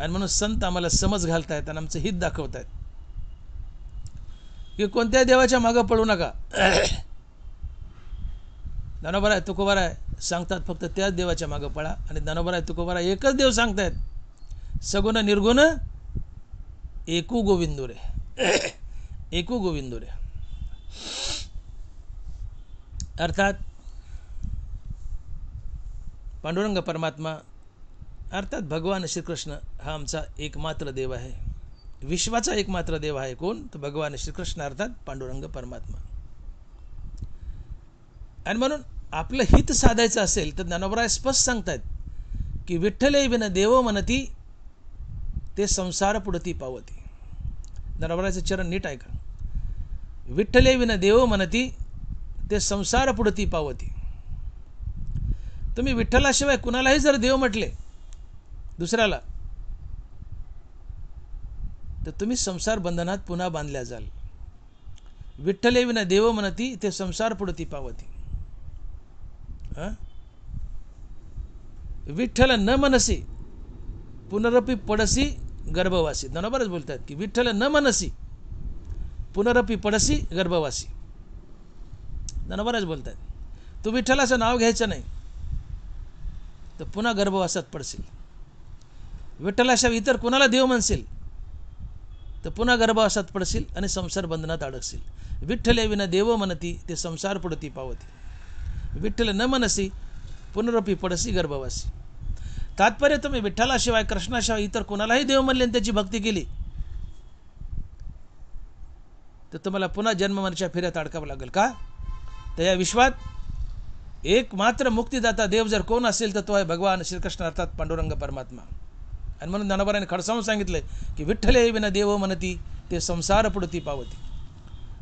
आणि म्हणून संत आम्हाला समज घालतायत आणि आमचं हित दाखवतायत की कोणत्या देवाच्या मागं पडू नका. ज्ञानोबा आहे, तुकोबा आहे सांगतात फक्त त्याच देवाच्या मागं पळा. आणि ज्ञानोबा आहे, तुकोबा एकच देव सांगतायत, सगुण निर्गुण एकू गोविंदुरे. एकू गोविंदुरे अर्थात पांडुरंग परमात्मा अर्थात भगवान श्रीकृष्ण हा आमचा एकमात्र देव आहे. विश्वाचा एकमात्र देव आहे कोण? तर भगवान श्रीकृष्ण अर्थात पांडुरंग परमात्मा. आणि म्हणून आपलं हित साधायचं असेल तर ज्ञानोबराय स्पष्ट सांगतायत की विठ्ठले विन देव म्हणती ते संसार पुढती पावती. ज्ञानोबरायचं चरण नीट ऐका. विठ्ठले विन देव म्हणती ते संसार पुढती पावती. तुम्ही विठ्ठलाशिवाय कुणालाही जर देव म्हटले दुसऱ्याला तर तुम्ही संसार बंधनात पुन्हा बांधल्या जाल. विठ्ठले विना देव म्हणती ते संसार पुढती पावती. विठ्ठल न मनसी पुनरपी पडसी गर्भवासी. ज्ञानोबाच बोलतात की विठ्ठल न मनसी पुनरपी पडसी गर्भवासी. ज्ञानोबाच बोलतात तू विठ्ठलाचं नाव घ्यायचं नाही तर पुन्हा गर्भवासात पडशील. विठ्ठलाशिवाय इतर कुणाला देव म्हणशील तर पुन्हा गर्भवासात पडशील आणि संसार बंधनात अडकशील. विठ्ठले विना देव म्हणती ते संसार पुढती पावती. विठ्ठल न मनसी पुनरपी पडसी गर्भवासी. तात्पर्य तुम्ही विठ्ठलाशिवाय कृष्णाशिवाय इतर कुणालाही देव म्हणले आणि त्याची भक्ती केली तर तुम्हाला पुन्हा जन्ममरणाच्या फेऱ्यात अडकावं लागेल. का? तर या विश्वात एकमात्र मुक्तिदाता देव जर कोण असेल तर तो आहे भगवान श्रीकृष्ण अर्थात पांडुरंग परमात्मा. आणि म्हणून ज्ञानोबाराने खडसावून सांगितलंय की विठ्ठले विना देव म्हणती ते संसार पुढती पावती.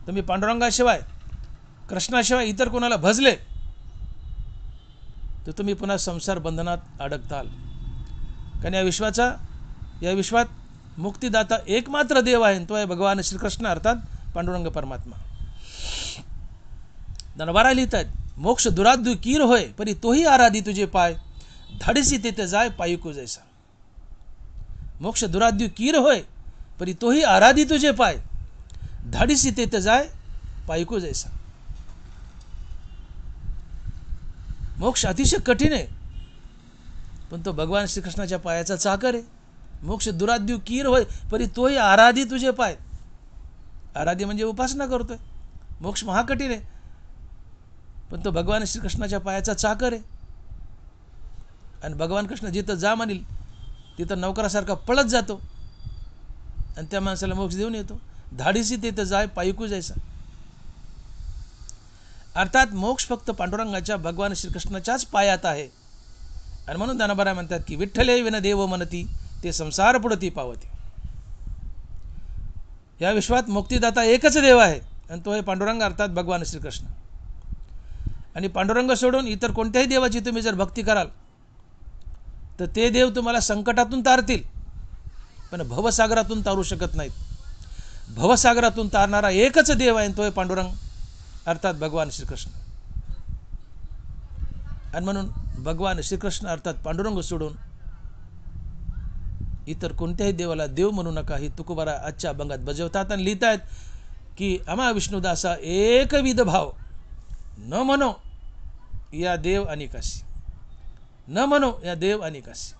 तुम्ही पांडुरंगाशिवाय कृष्णाशिवाय इतर कोणाला भजले तर तुम्ही पुन्हा संसार बंधनात अडकताल. कारण या विश्वात मुक्तिदाता एकमात्र देव आहे तो आहे भगवान श्रीकृष्ण अर्थात पांडुरंग परमात्मा. ज्ञानोबा लिहितात मोक्ष दुराद्यू कीर होय परी तोही आराधी तुझे पाय धाडसी तेथे जाय पायिकू जैसा. मोक्ष दुराद्यू कीर होय परी तोही आराधी तुझे पाय धाडसी तेथे जाय पायिकू जैसा. मोक्ष अतिशय कठीण आहे पण तो भगवान श्रीकृष्णाच्या पायाचा चाकर आहे. मोक्ष दुराद्यू कीर होय परी तोही आराधी तुझे पाय. आराधी म्हणजे उपासना करतोय. मोक्ष महाकठीण आहे पण तो भगवान श्रीकृष्णाच्या पायाचा चाकर आहे. आणि भगवान कृष्ण जिथं जा म्हणील तिथं नौकरासारखा पळत जातो आणि त्या माणसाला मोक्ष देऊन येतो. धाडीसी तिथं जाय पायिकू जायचा. अर्थात मोक्ष फक्त पांडुरंगाच्या भगवान श्रीकृष्णाच्याच पायात आहे. आणि म्हणून ज्ञानोबा म्हणतात की विठ्ठले विना देव म्हणती ते संसार पुढती पावती. या विश्वात मुक्तिदाता एकच देव आहे आणि तो आहे पांडुरंग अर्थात भगवान श्रीकृष्ण. आणि पांडुरंग सोडून इतर कोणत्याही देवाची तुम्ही जर भक्ती कराल तर ते देव तुम्हाला संकटातून तारतील पण भवसागरातून तारू शकत नाहीत. भवसागरातून तारणारा एकच देव आहे तो आहे पांडुरंग अर्थात भगवान श्रीकृष्ण. आणि म्हणून भगवान श्रीकृष्ण अर्थात पांडुरंग सोडून इतर कोणत्याही देवाला देव म्हणू नका ही तुकोबारा आजच्या अभंगात बजावतात. आणि लिहितात की आम्हा विष्णुदासा एकविध भाव न म्हणो या देव अनेकासी. न म्हणो या देव अनेकासी.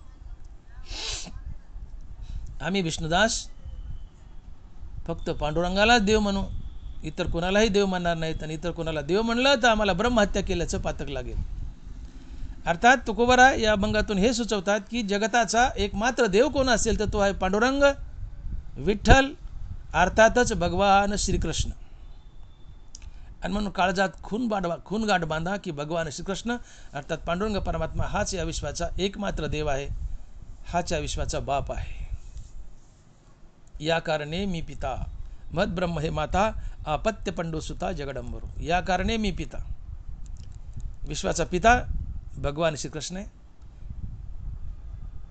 आम्ही विष्णुदास फक्त पांडुरंगालाच देव म्हणू इतर कोणालाही देव म्हणणार नाहीत. आणि इतर कोणाला देव म्हणलं तर आम्हाला ब्रह्महत्या केल्याचं पातक लागेल. अर्थात तुकोबारा या अभंगातून हे सुचवतात की जगताचा एकमात्र देव कोण असेल तर तो आहे पांडुरंग विठ्ठल अर्थातच भगवान श्रीकृष्ण. आणि म्हणून काळजात खूनगाठ बांधा की भगवान श्रीकृष्ण अर्थात पांडुरंग परमात्मा हाच या विश्वाचा एकमात्र देव आहे, हाच या विश्वाचा बाप आहे. या कारणे मी पिता मद ब्रह्म हे माता आपत्य पंडुसुता जगडंबरू. या कारणे मी पिता. विश्वाचा पिता भगवान श्रीकृष्ण आहे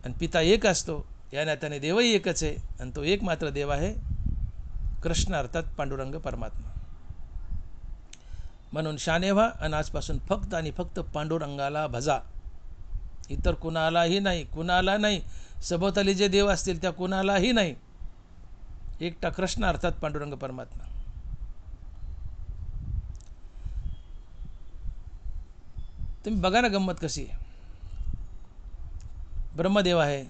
आणि पिता एक असतो, या नात्याने देवही एकच आहे आणि तो एकमात्र देव आहे कृष्ण अर्थात पांडुरंग परमात्मा. म्हणून शाने व्हा आणि आजपासून फक्त आणि फक्त पांडुरंगाला भजा, इतर कुणालाही नाही, कुणाला नाही. सभोवताली जे देव असतील त्या कुणालाही नाही, एकटा कृष्ण अर्थात पांडुरंग परमात्मा. तुम्ही बघा ना गंमत कशी आहे. ब्रह्मदेव आहे,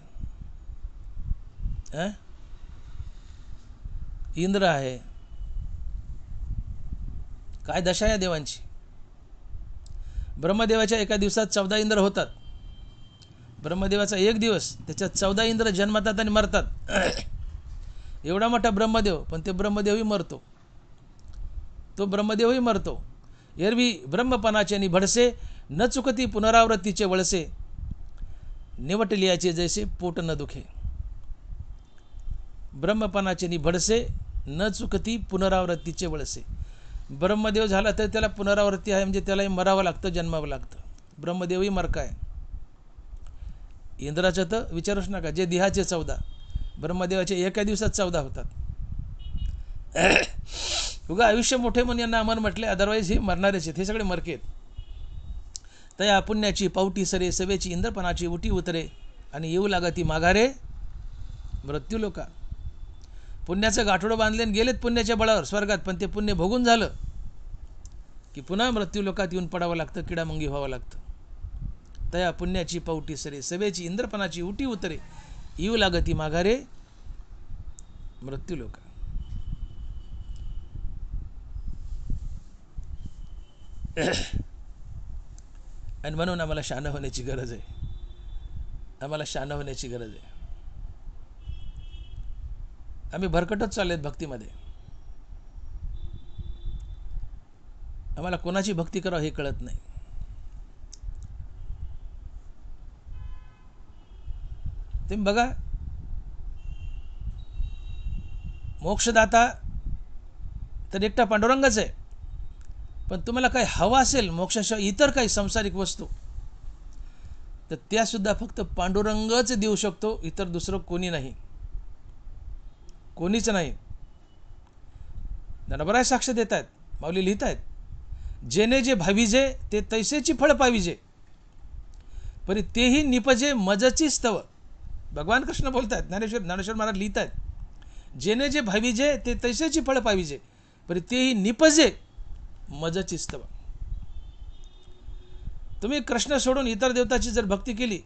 इंद्र आहे, काय दशा या देवांची. ब्रह्मदेवाच्या एका दिवसात 14 इंद्र होतात. ब्रह्मदेवाचा एक दिवस, त्याच्यात 14 इंद्र जन्मतात आणि मरतात. एवढा मोठा ब्रह्मदेव, पण ते ब्रह्मदेवही मरतो, तो ब्रह्मदेवही मरतो. एरवी ब्रह्मपणाचे निभडसे न चुकती पुनरावृत्तीचे वळसे, निवटलियाचे जैसे पोट न दुखे. ब्रह्मपणाचे निभडसे न चुकती पुनरावृत्तीचे वळसे. ब्रह्मदेव झाला तर त्याला पुनरावृत्ती आहे, म्हणजे त्यालाही मरावं लागतं, जन्मावं लागतं. ब्रह्मदेवही मरका आहे. इंद्राचं तर विचारूच नका, जे देहाचे 14, ब्रह्मदेवाचे एका दिवसात 14 होतात. उगा आयुष्य मोठे म्हणून यांना अमर म्हटले, अदरवाईज हे मरणारेच आहेत, हे सगळे मरकेत. तया पुण्याची पावटी सरे, सवेची इंद्रपणाची उटी उतरे, आणि येऊ लागती माघारे मृत्यू लोका. पुण्याचं गाठोडं बांधले आणि गेलेत पुण्याच्या बळावर स्वर्गात, पण ते पुण्य भोगून झालं की पुन्हा मृत्यू लोकात येऊन पडावं लागतं, किडामुंगी व्हावं लागतं. तया पुण्याची पावटी सरे, सवेची इंद्रपणाची उटी उतरे, येऊ लागती माघारे मृत्यू लोका. आणि म्हणून आम्हाला शहाणं होण्याची गरज आहे, आम्हाला शहाणं होण्याची गरज आहे. आम्ही भरकटच चाललेत भक्तीमध्ये. आम्हाला कोणाची भक्ती करावं हे कळत नाही. तुम्ही बघा, मोक्षदाता तर एकटा पांडुरंगच आहे, पण तुम्हाला काही हवं असेल मोक्षाशिवाय, इतर काही सांसारिक वस्तू, तर त्यासुद्धा फक्त पांडुरंगच देऊ शकतो, इतर दुसरं कोणी नाही, कोणीच नाही. ज्ञानोबराय साक्ष देत आहेत, माऊली लिहित आहेत, जेने जे भाविजे ते तैसेची फळ पाविजे, परी तेही निपजे मजची स्तव. भगवान कृष्ण बोलत आहेत, ज्ञानेश्वर महाराज लिहित आहेत, जेने जे भाविजे ते तैसेची फळ पाविजे, परी तेही निपजे मजची स्तव. तुम्ही कृष्ण सोडून इतर देवताची जर भक्ती केली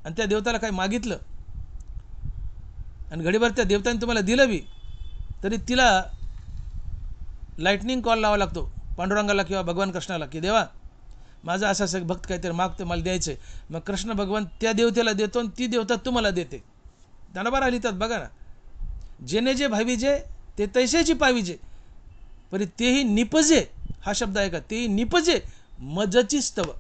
आणि त्या देवताला काही मागितलं आणि घडीभर त्या देवताने तुम्हाला दिलं बी, तरी तिला लाइटनिंग कॉल लावा लागतो पांडुरंगाला किंवा भगवान कृष्णाला, की देवा माझा असा असं भक्त काहीतरी मागतं, मला द्यायचं आहे. मग कृष्ण भगवान त्या देवतेला देतो आणि ती देवता तुम्हाला देते. ज्ञानोबा लिहितात बघा ना, जेने जे भाविजे ते तैसेची पाविजे, परी तेही निपजे, हा शब्द आहे का, तेही निपजे मजची स्तव.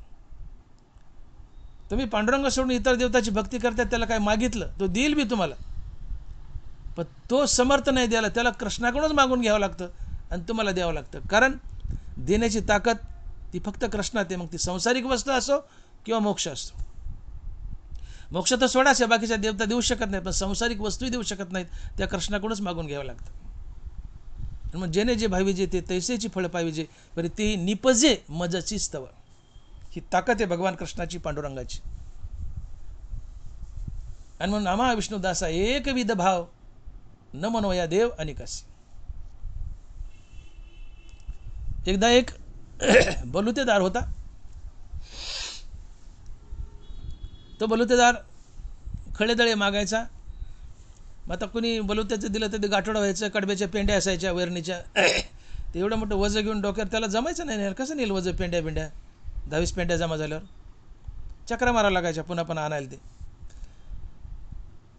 तुम्ही पांडुरंग सोडून इतर देवताची भक्ती करता, त्याला काय मागितलं तो देईल बी तुम्हाला, पण तो समर्थ नाही द्यायला, त्याला कृष्णाकडूनच मागून घ्यावं लागतं आणि तुम्हाला द्यावं लागतं. कारण देण्याची ताकद ती फक्त कृष्णात आहे. मग ती सांसारिक वस्तू असो किंवा मोक्ष असो. मोक्ष तर सोडाच आहे, बाकीच्या देवता देऊ शकत नाहीत, पण सांसारिक वस्तूही देऊ शकत नाहीत, त्या कृष्णाकडूनच मागून घ्यावं लागतं. मग जेने जे भाविजे ते तैसेची फळ पाविजे, परी तेही निपजे मजची स्तव. ही ताकद आहे भगवान कृष्णाची, पांडुरंगाची. आणि म्हणून आम्हा विष्णुदासा एकविध भाव न मनोया देव अनिकासी. एकदा एक बलुतेदार होता. तो बलुतेदार खळेदळे मागायचा. मग आता कोणी बलुत्याचं दिलं तर ते गाठोडं व्हायचं, कडब्याच्या पेंड्या असायच्या वैरणीच्या. ते एवढं मोठं वजं घेऊन डोक्यावर त्याला जमायचं नाही. कसं नेल वजं, पेंड्या 10-20 पेंड्या जमा झाल्यावर चक्रा मारावं लागायच्या पुन्हा पुन्हा आणायला ते.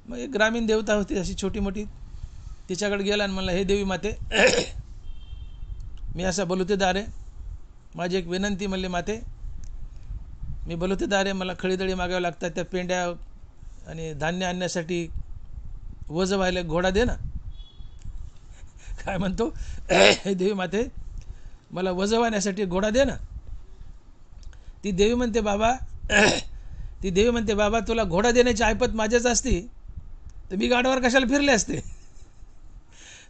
मग एक ग्रामीण देवता होती अशी छोटी मोठी, तिच्याकडे गेला आणि म्हणला, हे देवी माते मी असा बलुतेदार आहे, माझी एक विनंती म्हणले माते, मी बलुतेदार आहे, मला खळीदळी मागावं लागतात, त्या पेंड्या आणि धान्य आणण्यासाठी वज व्हायला घोडा दे ना. काय म्हणतो, देवी माते मला वज वाहण्यासाठी घोडा दे ना. ती देवी म्हणते बाबा तुला घोडा देण्याची ऐपत माझ्याच असती तर मी गाढवावर कशाला फिरले असते.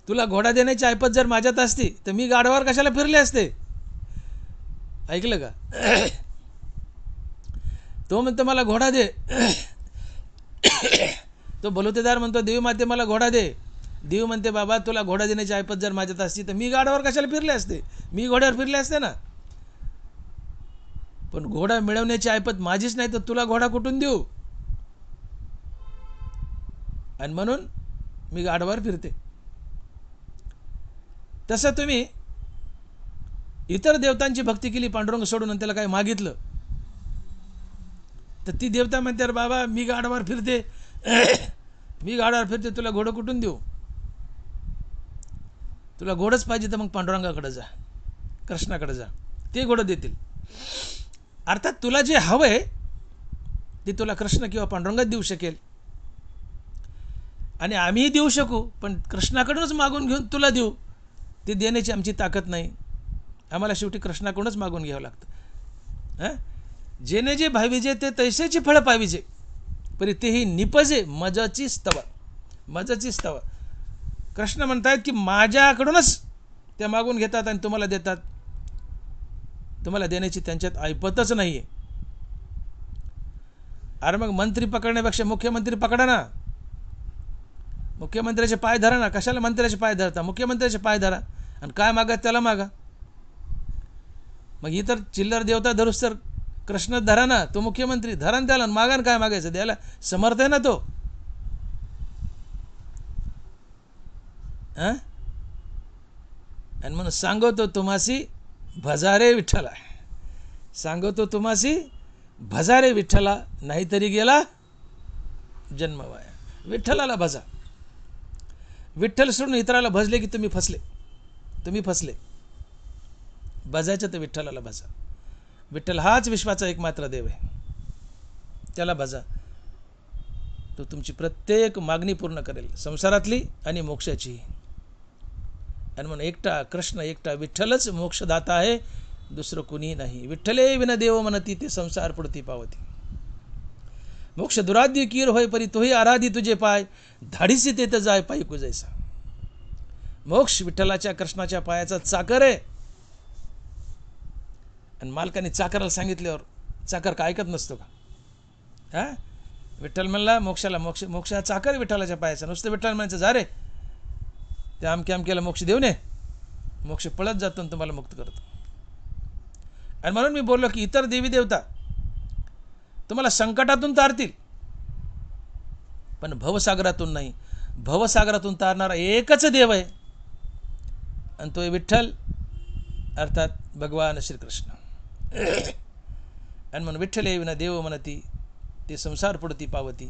तुला घोडा देण्याची ऐपत जर माझ्यात असती तर मी गाढवावर कशाला फिरले असते. ऐकलं का. तो म्हणतो मला घोडा दे. तो बलुतेदार म्हणतो देवी माते मला घोडा दे. देव म्हणते बाबा तुला घोडा देण्याची ऐपत जर माझ्यात असती तर मी गाढवावर कशाला फिरले असते. मी घोड्यावर फिरले असते ना. पण घोडा मिळवण्याची ऐपत माझीच नाही तर तुला घोडा कुठून देऊ. आणि म्हणून मी गाढवावर फिरते. तसं तुम्ही इतर देवतांची भक्ती केली पांडुरंग सोडून आणि त्याला काही मागितलं तर ती देवता म्हणते अरे बाबा मी गाढवावर फिरते, मी गाढवावर फिरते, तुला घोडं कुठून देऊ. तुला घोडच पाहिजे तर मग पांडुरंगाकडे जा, कृष्णाकडे जा, ते घोडं देतील. अर्थात तुला जे हवंय ते तुला कृष्ण किंवा पांडुरंगात देऊ शकेल आणि आम्हीही देऊ शकू, पण कृष्णाकडूनच मागून घेऊन तुला देऊ ते देण्याची आमची ताकद नाही. आम्हाला शेवटी कृष्णाकडूनच मागून घ्यावं लागतं. जेने जे भावीजे ते तैसेची फळं पाविजे, परी तेही निपजे मजाची स्तव. मजाची स्तव. कृष्ण म्हणतात की माझ्याकडूनच त्या मागून घेतात आणि तुम्हाला देतात. तुम्हाला देण्याची त्यांच्यात ऐपतच नाही आहे. अरे मग मंत्री पकडण्यापेक्षा मुख्यमंत्री पकडा ना. मुख्यमंत्र्याचे पाय धरा ना. कशाला मंत्र्याचे पाय धरता. मुख्यमंत्र्याचे पाय धरा आणि काय मागा त्याला मागा. मग इतर चिल्लर देवता धरूस तर कृष्ण धरा ना. तो मुख्यमंत्री धरा ना त्याला, मागा ना. काय मागायचं, द्यायला समर्थ आहे ना तो. आणि म्हणून सांगतो तुम्हासी भजारे विठ्ठला. सांगतो तुम्हासी भजारे विठ्ठला, नाहीतरी गेला जन्म वाया. विठ्ठलाला भजा. विठ्ठल सोडून इतराला भजले की तुम्ही फसले. तुम्ही फसले. भजायचं तर विठ्ठलाला भजा. विठ्ठल हाच विश्वाचा एकमात्र देव आहे. त्याला भजा. तो तुमची प्रत्येक मागणी पूर्ण करेल, संसारातली आणि मोक्षाची. आणि म्हणून एकटा कृष्ण, एकटा विठ्ठलच मोक्षदाता आहे, दुसरं कुणी नाही. विठ्ठले विन देव म्हणती ते संसार पडती पावती. मोक्ष दुराद्य कीर होय परी तोही आराधी तुझे पाय, धाडीसी तेथ जाय पायी कुजैसा. मोक्ष विठ्ठलाच्या कृष्णाच्या पायाचा चाकर आहे. आणि मालकाने चाकराला सांगितल्यावर चाकर का ऐकत नसतो का. विठ्ठल म्हणला मोक्षाला मोक्ष हा चाकर विठ्ठलाच्या पायाचा. नुसतं विठ्ठल म्हणायचं जा रे ते अमक्या मोक्ष देऊ नये, मोक्ष पळत जातो आणि तुम्हाला मुक्त करतो. आणि म्हणून मी बोललो की इतर देवी देवता तुम्हाला संकटातून तारतील पण भवसागरातून नाही. भवसागरातून तारणारा एकच देव आहे आणि तो आहे विठ्ठल, अर्थात भगवान श्रीकृष्ण. आणि म्हणून विठ्ठले विना देव म्हणती ते संसार पडती पावती.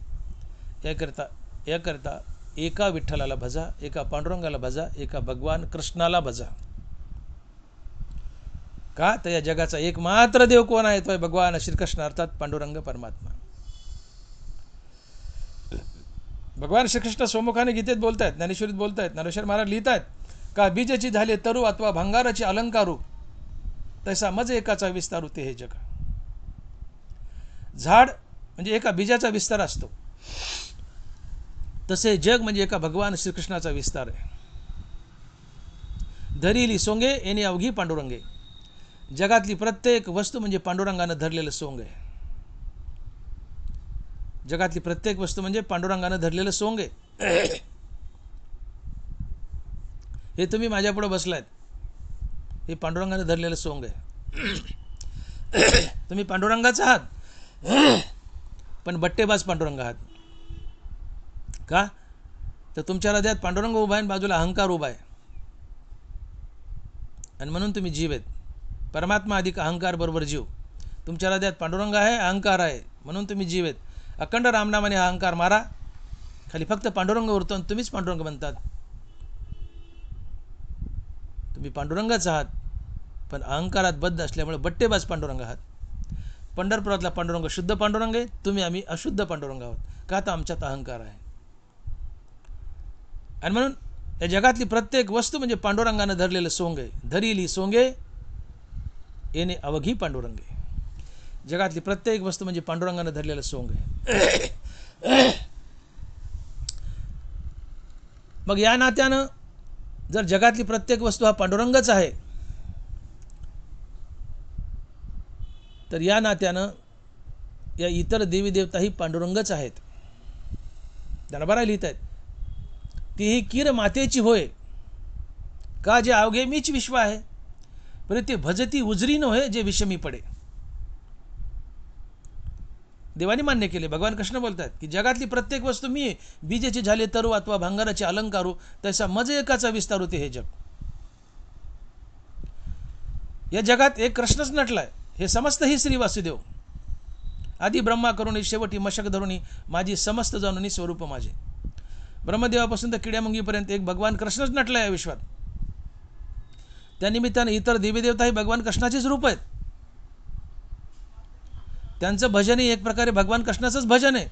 याकरता एका विठ्ठलाला भजा, एका पांडुरंगाला भजा, एका भगवान कृष्णाला भजा. का तर या जगाचा एकमात्र देव कोण आहे, तो आहे भगवान श्रीकृष्ण, अर्थात पांडुरंग परमात्मा. भगवान श्रीकृष्ण स्वमुखाने गीतेत बोलतायत, ज्ञानेश्वरीत बोलतायत, ज्ञानेश्वर महाराज लिहितायत का बीजाची झाले तरु अथवा भंगाराची अलंकारू, तसा मज एकाचा विस्तारू ते हे जग. झाड म्हणजे एका बीजाचा विस्तार असतो, तसे जग म्हणजे एका भगवान श्रीकृष्णाचा विस्तार आहे. धरिली सोंगे येणे अवघी पांडुरंगे. जगातली प्रत्येक वस्तू म्हणजे पांडुरंगानं धरलेलं सोंग आहे. जगातली प्रत्येक वस्तू म्हणजे पांडुरंगानं धरलेलं सोंग आहे. हे तुम्ही माझ्यापुढे बसलायत, हे पांडुरंगानं धरलेलं सोंग आहे. तुम्ही पांडुरंगाचा आहात पण बट्टेबाज पांडुरंग आहात. का तर तुमच्या हृदयात पांडुरंग उभा आहे, बाजूला अहंकार उभा आहे. आणि म्हणून तुम्ही जीव आहेत. परमात्मा अधिक अहंकार बरोबर जीव. तुमच्या हृदयात पांडुरंग आहे, अहंकार आहे, म्हणून तुम्ही जीव आहेत. अखंड रामनामाने अहंकार मारा, खाली फक्त पांडुरंग उरतो आणि तुम्हीच पांडुरंग बनतात. तुम्ही पांडुरंगच आहात. पण अहंकारात बद्ध असल्यामुळे बट्टेबाज पांडुरंग आहात. पंढरपुरातला पांडुरंग शुद्ध पांडुरंग आहे, तुम्ही आम्ही अशुद्ध पांडुरंग आहोत. का तर आमच्यात अहंकार आहे. आणि म्हणून या जगातली प्रत्येक वस्तू म्हणजे पांडुरंगानं धरलेलं सोंग आहे. धरिली सोंगे येणे अवघी पांडुरंगे. जगातली प्रत्येक वस्तू म्हणजे पांडुरंगानं धरलेलं सोंग आहे. मग या नात्यानं जर जगातली प्रत्येक वस्तू हा पांडुरंगच आहे, तर या नात्यानं या इतर देवी देवताही पांडुरंगच आहेत. त्यांना बरं लिहित आहेत, ती ही कीर मातेची होय, का जे अवघे मीच विश्व आहे, पण ते भजती उजरी न होय जे विषमी पडे. देवानी मान्य केले. भगवान कृष्ण बोलतात की जगातली प्रत्येक वस्तू मी आहे. बीजेचे झाले तरु अथवा भांगाराचे अलंकारू, तसा मज एकाचा विस्तारू ते हे जग. या जगात एक कृष्णच नटलाय. हे समस्त ही श्री वासुदेव. आधी ब्रह्मा करुणी शेवटी मशक धरुणी, माझी समस्त जाणुनी स्वरूप माझे. ब्रह्मदेवापासून तर किड्यामुंगीपर्यंत एक भगवान कृष्णच नटला या विश्वात. त्यानिमित्ताने इतर देवीदेवताही भगवान कृष्णाचेच रूप आहेत. त्यांचं भजनही एक प्रकारे भगवान कृष्णाचंच भजन आहे,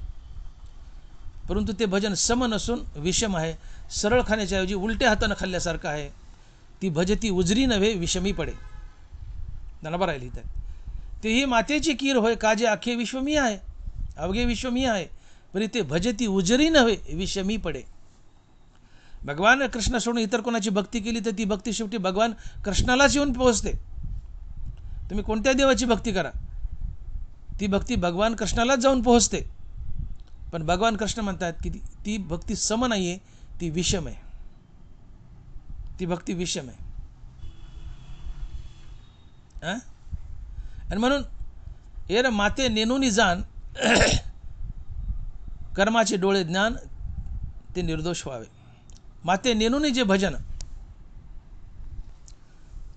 परंतु ते भजन सम नसून विषम आहे. सरळ खाण्याच्या ऐवजी उलट्या हातानं खाल्ल्यासारखं आहे. ती भजती उजरी नव्हे विषमी पडे. ननबा राहिली तर तेही मातेची कीर होय, काजे अखे विश्व मी आहे, अवघे विश्व मी आहे, पण ते भजती उजरी नव्हे विषमी पडे. भगवान कृष्ण सोडून इतर कोणाची भक्ती केली तर ती भक्ती शेवटी भगवान कृष्णालाच येऊन पोहोचते. तुम्ही कोणत्या देवाची भक्ती करा, ती भक्ती भगवान कृष्णालाच जाऊन पोहोचते. पण भगवान कृष्ण म्हणतात की ती भक्ती सम नाही आहे, ती विषम आहे. ती भक्ती विषम आहे. आणि म्हणून एर माते नेनुनी जाण, कर्माचे डोळे ज्ञान ते निर्दोष व्हावे. माते नेनुनी जे भजन,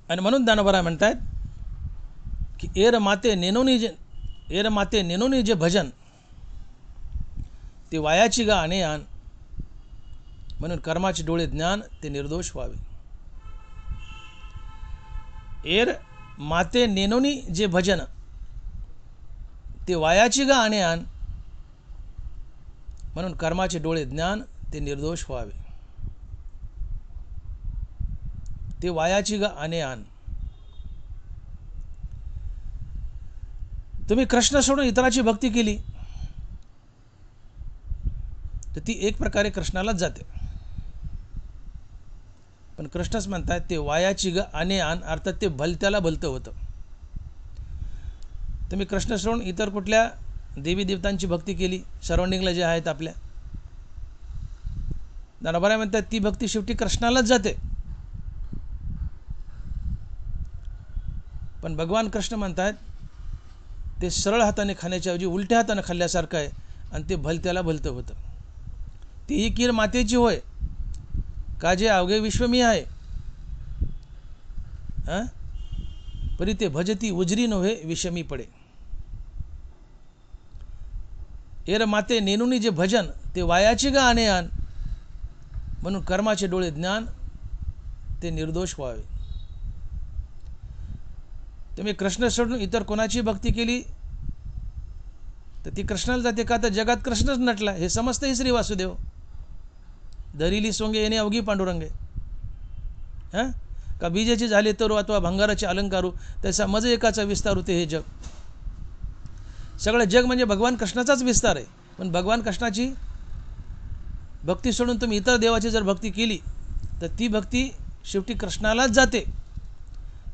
आणि म्हणून दानवरा म्हणतात की एर माते नेनुनी जे भजन, ते वायाची गा आणे आण, म्हणून कर्माचे डोळे ज्ञान ते निर्दोष व्हावे. एर माते नेनुनी जे भजन, ते वायाची गा आणे आण, म्हणून कर्माचे डोळे ज्ञान ते निर्दोष व्हावे. ते वायाची गा आणे आण. तुम्ही कृष्ण सोडून इतराची भक्ती केली तर ती एक प्रकारे कृष्णालाच जाते. पण कृष्णच म्हणतात ते वायाची ग आणे आण, अर्थात ते भलत्याला भलतं होतं. तुम्ही कृष्ण सोडून इतर कुठल्या देवी देवतांची भक्ती केली, सराउंडिंगला जे आहेत आपल्या, दानवरा म्हणतात ती भक्ती शेवटी कृष्णालाच जाते. पण भगवान कृष्ण म्हणतात ते सरळ हाताने खाण्याच्या ऐवजी उलट्या हाताने खाल्ल्यासारखं आहे, आणि ते भलत्याला भलतं होतं. तीही कीर मातेची होय, काजे अवघे विश्व मी आहे, परी ते भजती उजरी नव्हे विषमी पडे. एर माते नेनुनी जे भजन, ते वायाची गा आणे आण, म्हणून कर्माचे डोळे ज्ञान ते निर्दोष व्हावे. तुम्ही कृष्ण सोडून इतर कोणाची भक्ती केली तर ती कृष्णाला जाते. का तर जगात कृष्णच नटला. हे समजतंही श्री वासुदेव. धरिली सोंगे येणे अवघी पांडुरंगे. का बीजेचे झाले तरु अथवा भंगाराचे अलंकारू, तसा मज एकाचा विस्तारू ते हे जग. सगळं जग म्हणजे भगवान कृष्णाचाच विस्तार आहे. पण भगवान कृष्णाची भक्ती सोडून तुम्ही इतर देवाची जर भक्ती केली तर ती भक्ती शेवटी कृष्णालाच जाते.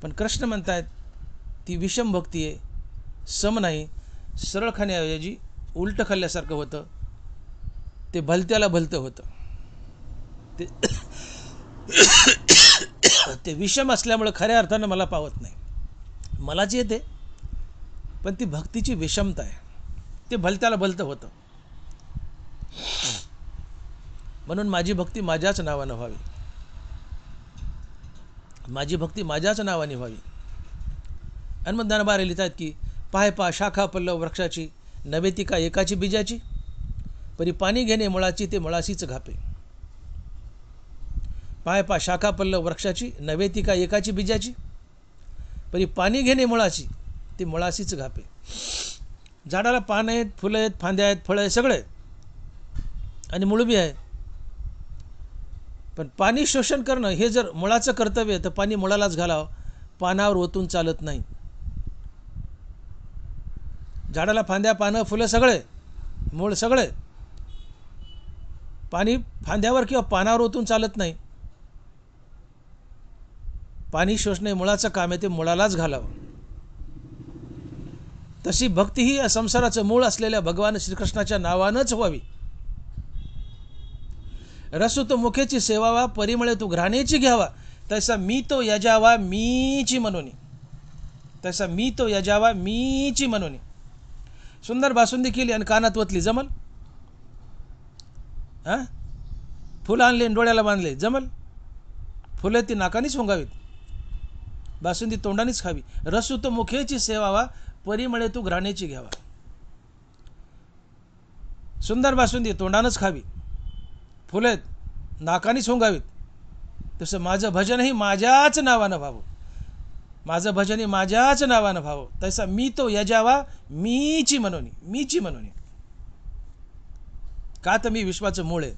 पण कृष्ण म्हणतात ती विषम भक्ती आहे, सम नाही. सरळ खाण्याऐवजी उलट खाल्ल्यासारखं होतं. ते भलत्याला भलतं होतं. ते विषम असल्यामुळे खऱ्या अर्थानं मला पावत नाही. मलाच येते, पण ती भक्तीची विषमता आहे. ते भलत्याला भलतं होतं. म्हणून माझी भक्ती माझ्याच नावानं व्हावी. माझी भक्ती माझ्याच नावाने व्हावी. आणि मग दानबारे लिहितात की पाय पा शाखा पल्लव वृक्षाची, नव्हे ती का एकाची बीजाची, परी पाणी घेणे मुळाची ते मुळाशीच घापे. पाय पा शाखा पल्लव वृक्षाची, नव्हे ती का एकाची बीजाची, पण ही पाणी घेणे मुळाशी, ती मुळाशीच घापे. झाडाला पानं आहेत, फुलं आहेत, फांद्या आहेत, फळं आहेत, सगळे आणि मूळ बी आहे. पण पाणी शोषण करणं हे जर मुळाचं कर्तव्य आहे तर पाणी मुळालाच घालावं, पानावर ओतून चालत नाही. झाडाला फांद्या, पानं, फुलं सगळे, मूळ सगळे, पाणी फांद्यावर किंवा पानावर ओतून चालत नाही. पाणी शोषणे मुळाचं काम आहे, ते मुळालाच घालावं. तशी भक्ती ही या संसाराचं मूळ असलेल्या भगवान श्रीकृष्णाच्या नावानंच व्हावी. रसू तो मुखेची सेवावा, परिमळे तू घ्राणेची घ्यावा, तसा मी तो यजावा मीची म्हणून. तसा मी तो यजावा मीची म्हणून. सुंदर बासुंदी केली आणि कानात वतली, जमल? हां, फुलं आणले डोळ्याला बांधले, जमल? फुलं ती नाकानीच होंगावीत, बासुंदी तोंडानेच खावी. रसू तो मुखेची सेवावा, परिमळे तू घ्राणेची घ्यावा. सुंदर बासुंदी तोंडानंच खावी, फुलं नाकानीच होंगावीत. तसं माझं भजनही माझ्याच नावानं व्हावं, माझं भजनही माझ्याच नावानं व्हावं. तसा मी तो यजावा मीची म्हणून, मीची म्हणून. का तर मी विश्वाचं मूळ आहे,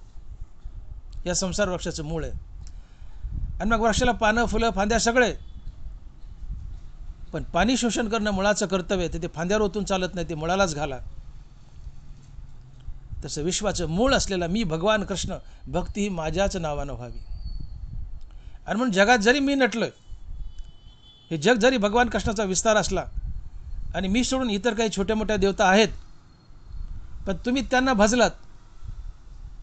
या संसार वृक्षाचं मूळ आहे. आणि मग वृक्षाला पानं, फुलं, फांद्या सगळे, पण पाणी शोषण करणं मुळाचं कर्तव्य आहे, ते फांद्यावर ओतून चालत नाही, ते मुळालाच घाला. तसं विश्वाचं मूळ असलेला मी भगवान कृष्ण, भक्ती ही माझ्याच नावानं व्हावी. आणि म्हणून जगात जरी मी नटलोय, हे जग जरी भगवान कृष्णाचा विस्तार असला आणि मी सोडून इतर काही छोट्या मोठ्या देवता आहेत, पण तुम्ही त्यांना भजलात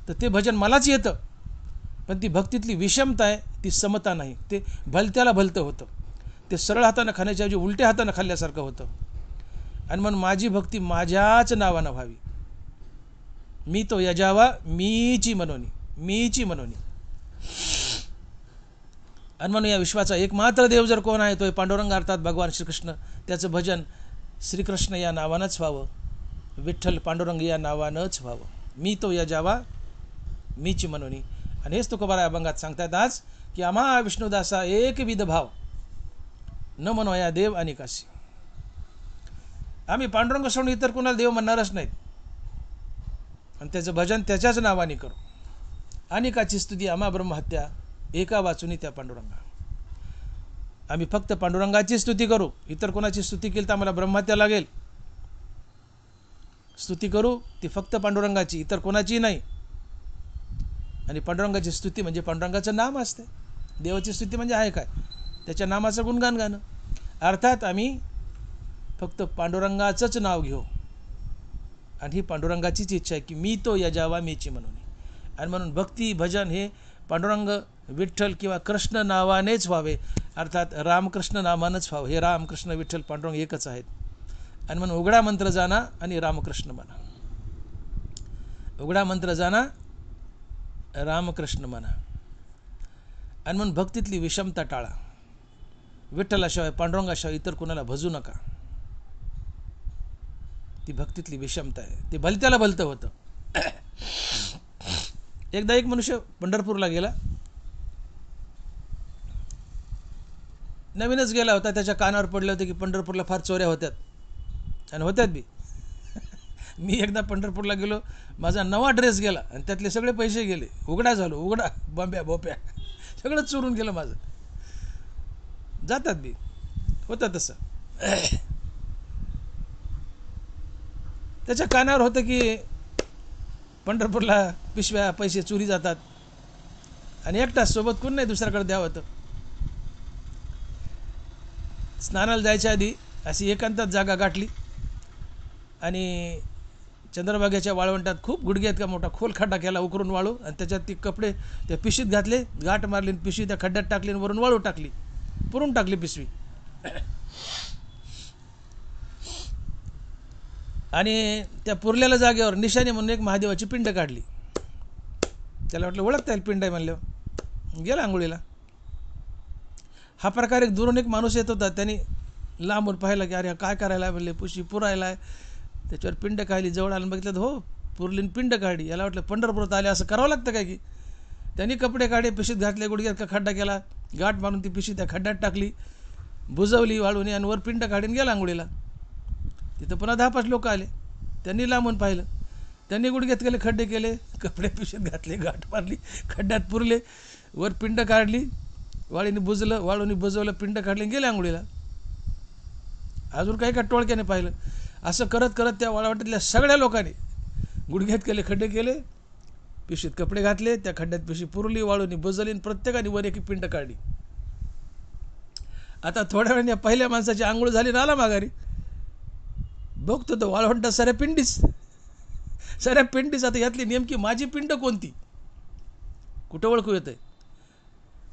तर ते भजन मलाच येतं. पण ती भक्तीतली विषमता आहे, ती समता नाही. ते भलत्याला भलतं होतं, ते सरळ हातानं खाण्याच्या ऐवजी उलट्या हातानं खाल्ल्यासारखं होतं. आणि म्हणून माझी भक्ती माझ्याच नावानं व्हावी. मी तो यजावा मीची म्हणून, मीची म्हणून. आणि म्हणून या विश्वाचा एकमात्र देव जर कोण आहे, तो पांडुरंग अर्थात भगवान श्रीकृष्ण. त्याचं भजन श्रीकृष्ण या नावानंच व्हावं, विठ्ठल पांडुरंग या नावानंच व्हावं. मी तो यजावा मीची म्हणून. आणि हेच तुकोबाराय अभंगात सांगतात आज की आम्हा विष्णुदासा एकविध भाव, न म्हणूया देव अनेकाशी. आम्ही पांडुरंग सोडून इतर कोणाला देव म्हणणारच नाहीत, आणि त्याचं भजन त्याच्याच नावाने करू. अनेकाची स्तुती आम्हा ब्रह्महत्या, एका वाचुनी त्या पांडुरंगा. आम्ही फक्त पांडुरंगाची स्तुती करू, इतर कोणाची स्तुती केली तर आम्हाला ब्रह्महत्या लागेल. स्तुती करू ती फक्त पांडुरंगाची, इतर कोणाची नाही. आणि पांडुरंगाची स्तुती म्हणजे पांडुरंगाचं नाम असते. देवाची स्तुती म्हणजे आहे काय, त्याच्या नामाचं गुणगान गाणं. अर्थात आम्ही फक्त पांडुरंगाचंच नाव घेऊ, आणि ही पांडुरंगाचीच इच्छा आहे की मी तो यजावा मीची म्हणून. आणि म्हणून भक्ती भजन हे पांडुरंग, विठ्ठल किंवा कृष्ण नावानेच व्हावे, अर्थात रामकृष्ण नामानंच व्हावं. हे रामकृष्ण विठ्ठल पांडुरंग एकच आहेत. आणि म्हणून उघडा मंत्र जाणा आणि रामकृष्ण म्हणा, उघडा मंत्र जाणा, रामकृष्ण म्हणा. आणि म्हणून भक्तीतली विषमता टाळा. विठ्ठलाशिवाय, पांडुरंगाशिवाय इतर कुणाला भजू नका. ती भक्तीतली विषमता आहे, ते भलत्याला भलतं होतं. एकदा एक मनुष्य पंढरपूरला गेला, नवीनच गेला होता. त्याच्या कानावर पडले होते की पंढरपूरला फार चोऱ्या होत्यात, आणि होत्यात बी. मी एकदा पंढरपूरला गेलो, माझा नवा ड्रेस गेला आणि त्यातले सगळे पैसे गेले. उघडा झालो, उघडा, बंब्या बोप्या सगळं चोरून गेलं माझं. जातात बी, होतं तसं. त्याच्या कानावर होतं की पंढरपूरला पिशव्या पैसे चोरी जातात, आणि एकटाच, सोबत कोण नाही, दुसऱ्याकडे द्यावं होतं. स्नानाला जायच्या आधी अशी एकांतात जागा गाठली, आणि चंद्रभागेच्या वाळवंटात खूप गुडघ्यात का मोठा खोल खड्डा केला, उकरून वाळू, आणि त्याच्यात ती कपडे त्या पिशवीत घातले, गाठ मारली, पिशवी त्या खड्ड्यात टाकली, आणि वरून वाळू टाकली, पुरून टाकली पिशवी. आणि त्या पुरलेल्या जागेवर निशाणी म्हणून एक महादेवाची पिंड काढली. त्याला वाटलं ओळखता येईल पिंड आहे म्हणल्यावर, गेला आंघोळीला. हा प्रकार एक दुरून एक माणूस येत होता, त्यांनी लांबून पाहिलं की अरे काय करायला म्हणले, पिशवी पुरायला आहे. त्याच्यावर पिंड काढली, जवळ आलं बघितलं तर हो पुरलीन पिंड काढली. याला वाटलं पंढरपुरात आले असं करावं लागतं काय की. त्यांनी कपडे काढले, पिशवीत घातले, गुडघ्यात का खड्डा केला, गाठ मारून ती पिशवी त्या खड्ड्यात टाकली, बुजवली वाळूने आणि वर पिंड काढून गेला आंघोळीला. तिथं पुन्हा 10-5 लोक आले. त्यांनी लांबून पाहिलं. त्यांनी गुडघ्यात केले, खड्डे केले, कपडे पिशवीत घातले, गाठ मारली, खड्ड्यात पुरले, वर पिंड काढली, वाळूने बुजवलं, पिंड काढले, गेले आंघोळीला. अजून काही का टोळक्याने पाहिलं. असं करत करत त्या वाळवंटातल्या सगळ्या लोकांनी गुडघ्यात केले, खड्डे केले, पिशवीत कपडे घातले, त्या खड्ड्यात पिशवी पुरली, वाळूने बुजवली आणि प्रत्येकाने वर एक पिंड काढली. आता थोड्या वेळाने पहिल्या माणसाची आंघोळ झाली ना आला माघारी. बघतो तो वाळवंटात साऱ्या पिंडीच. आता यातली नेमकी माझी पिंड कोणती कुठं ओळखू येतंय.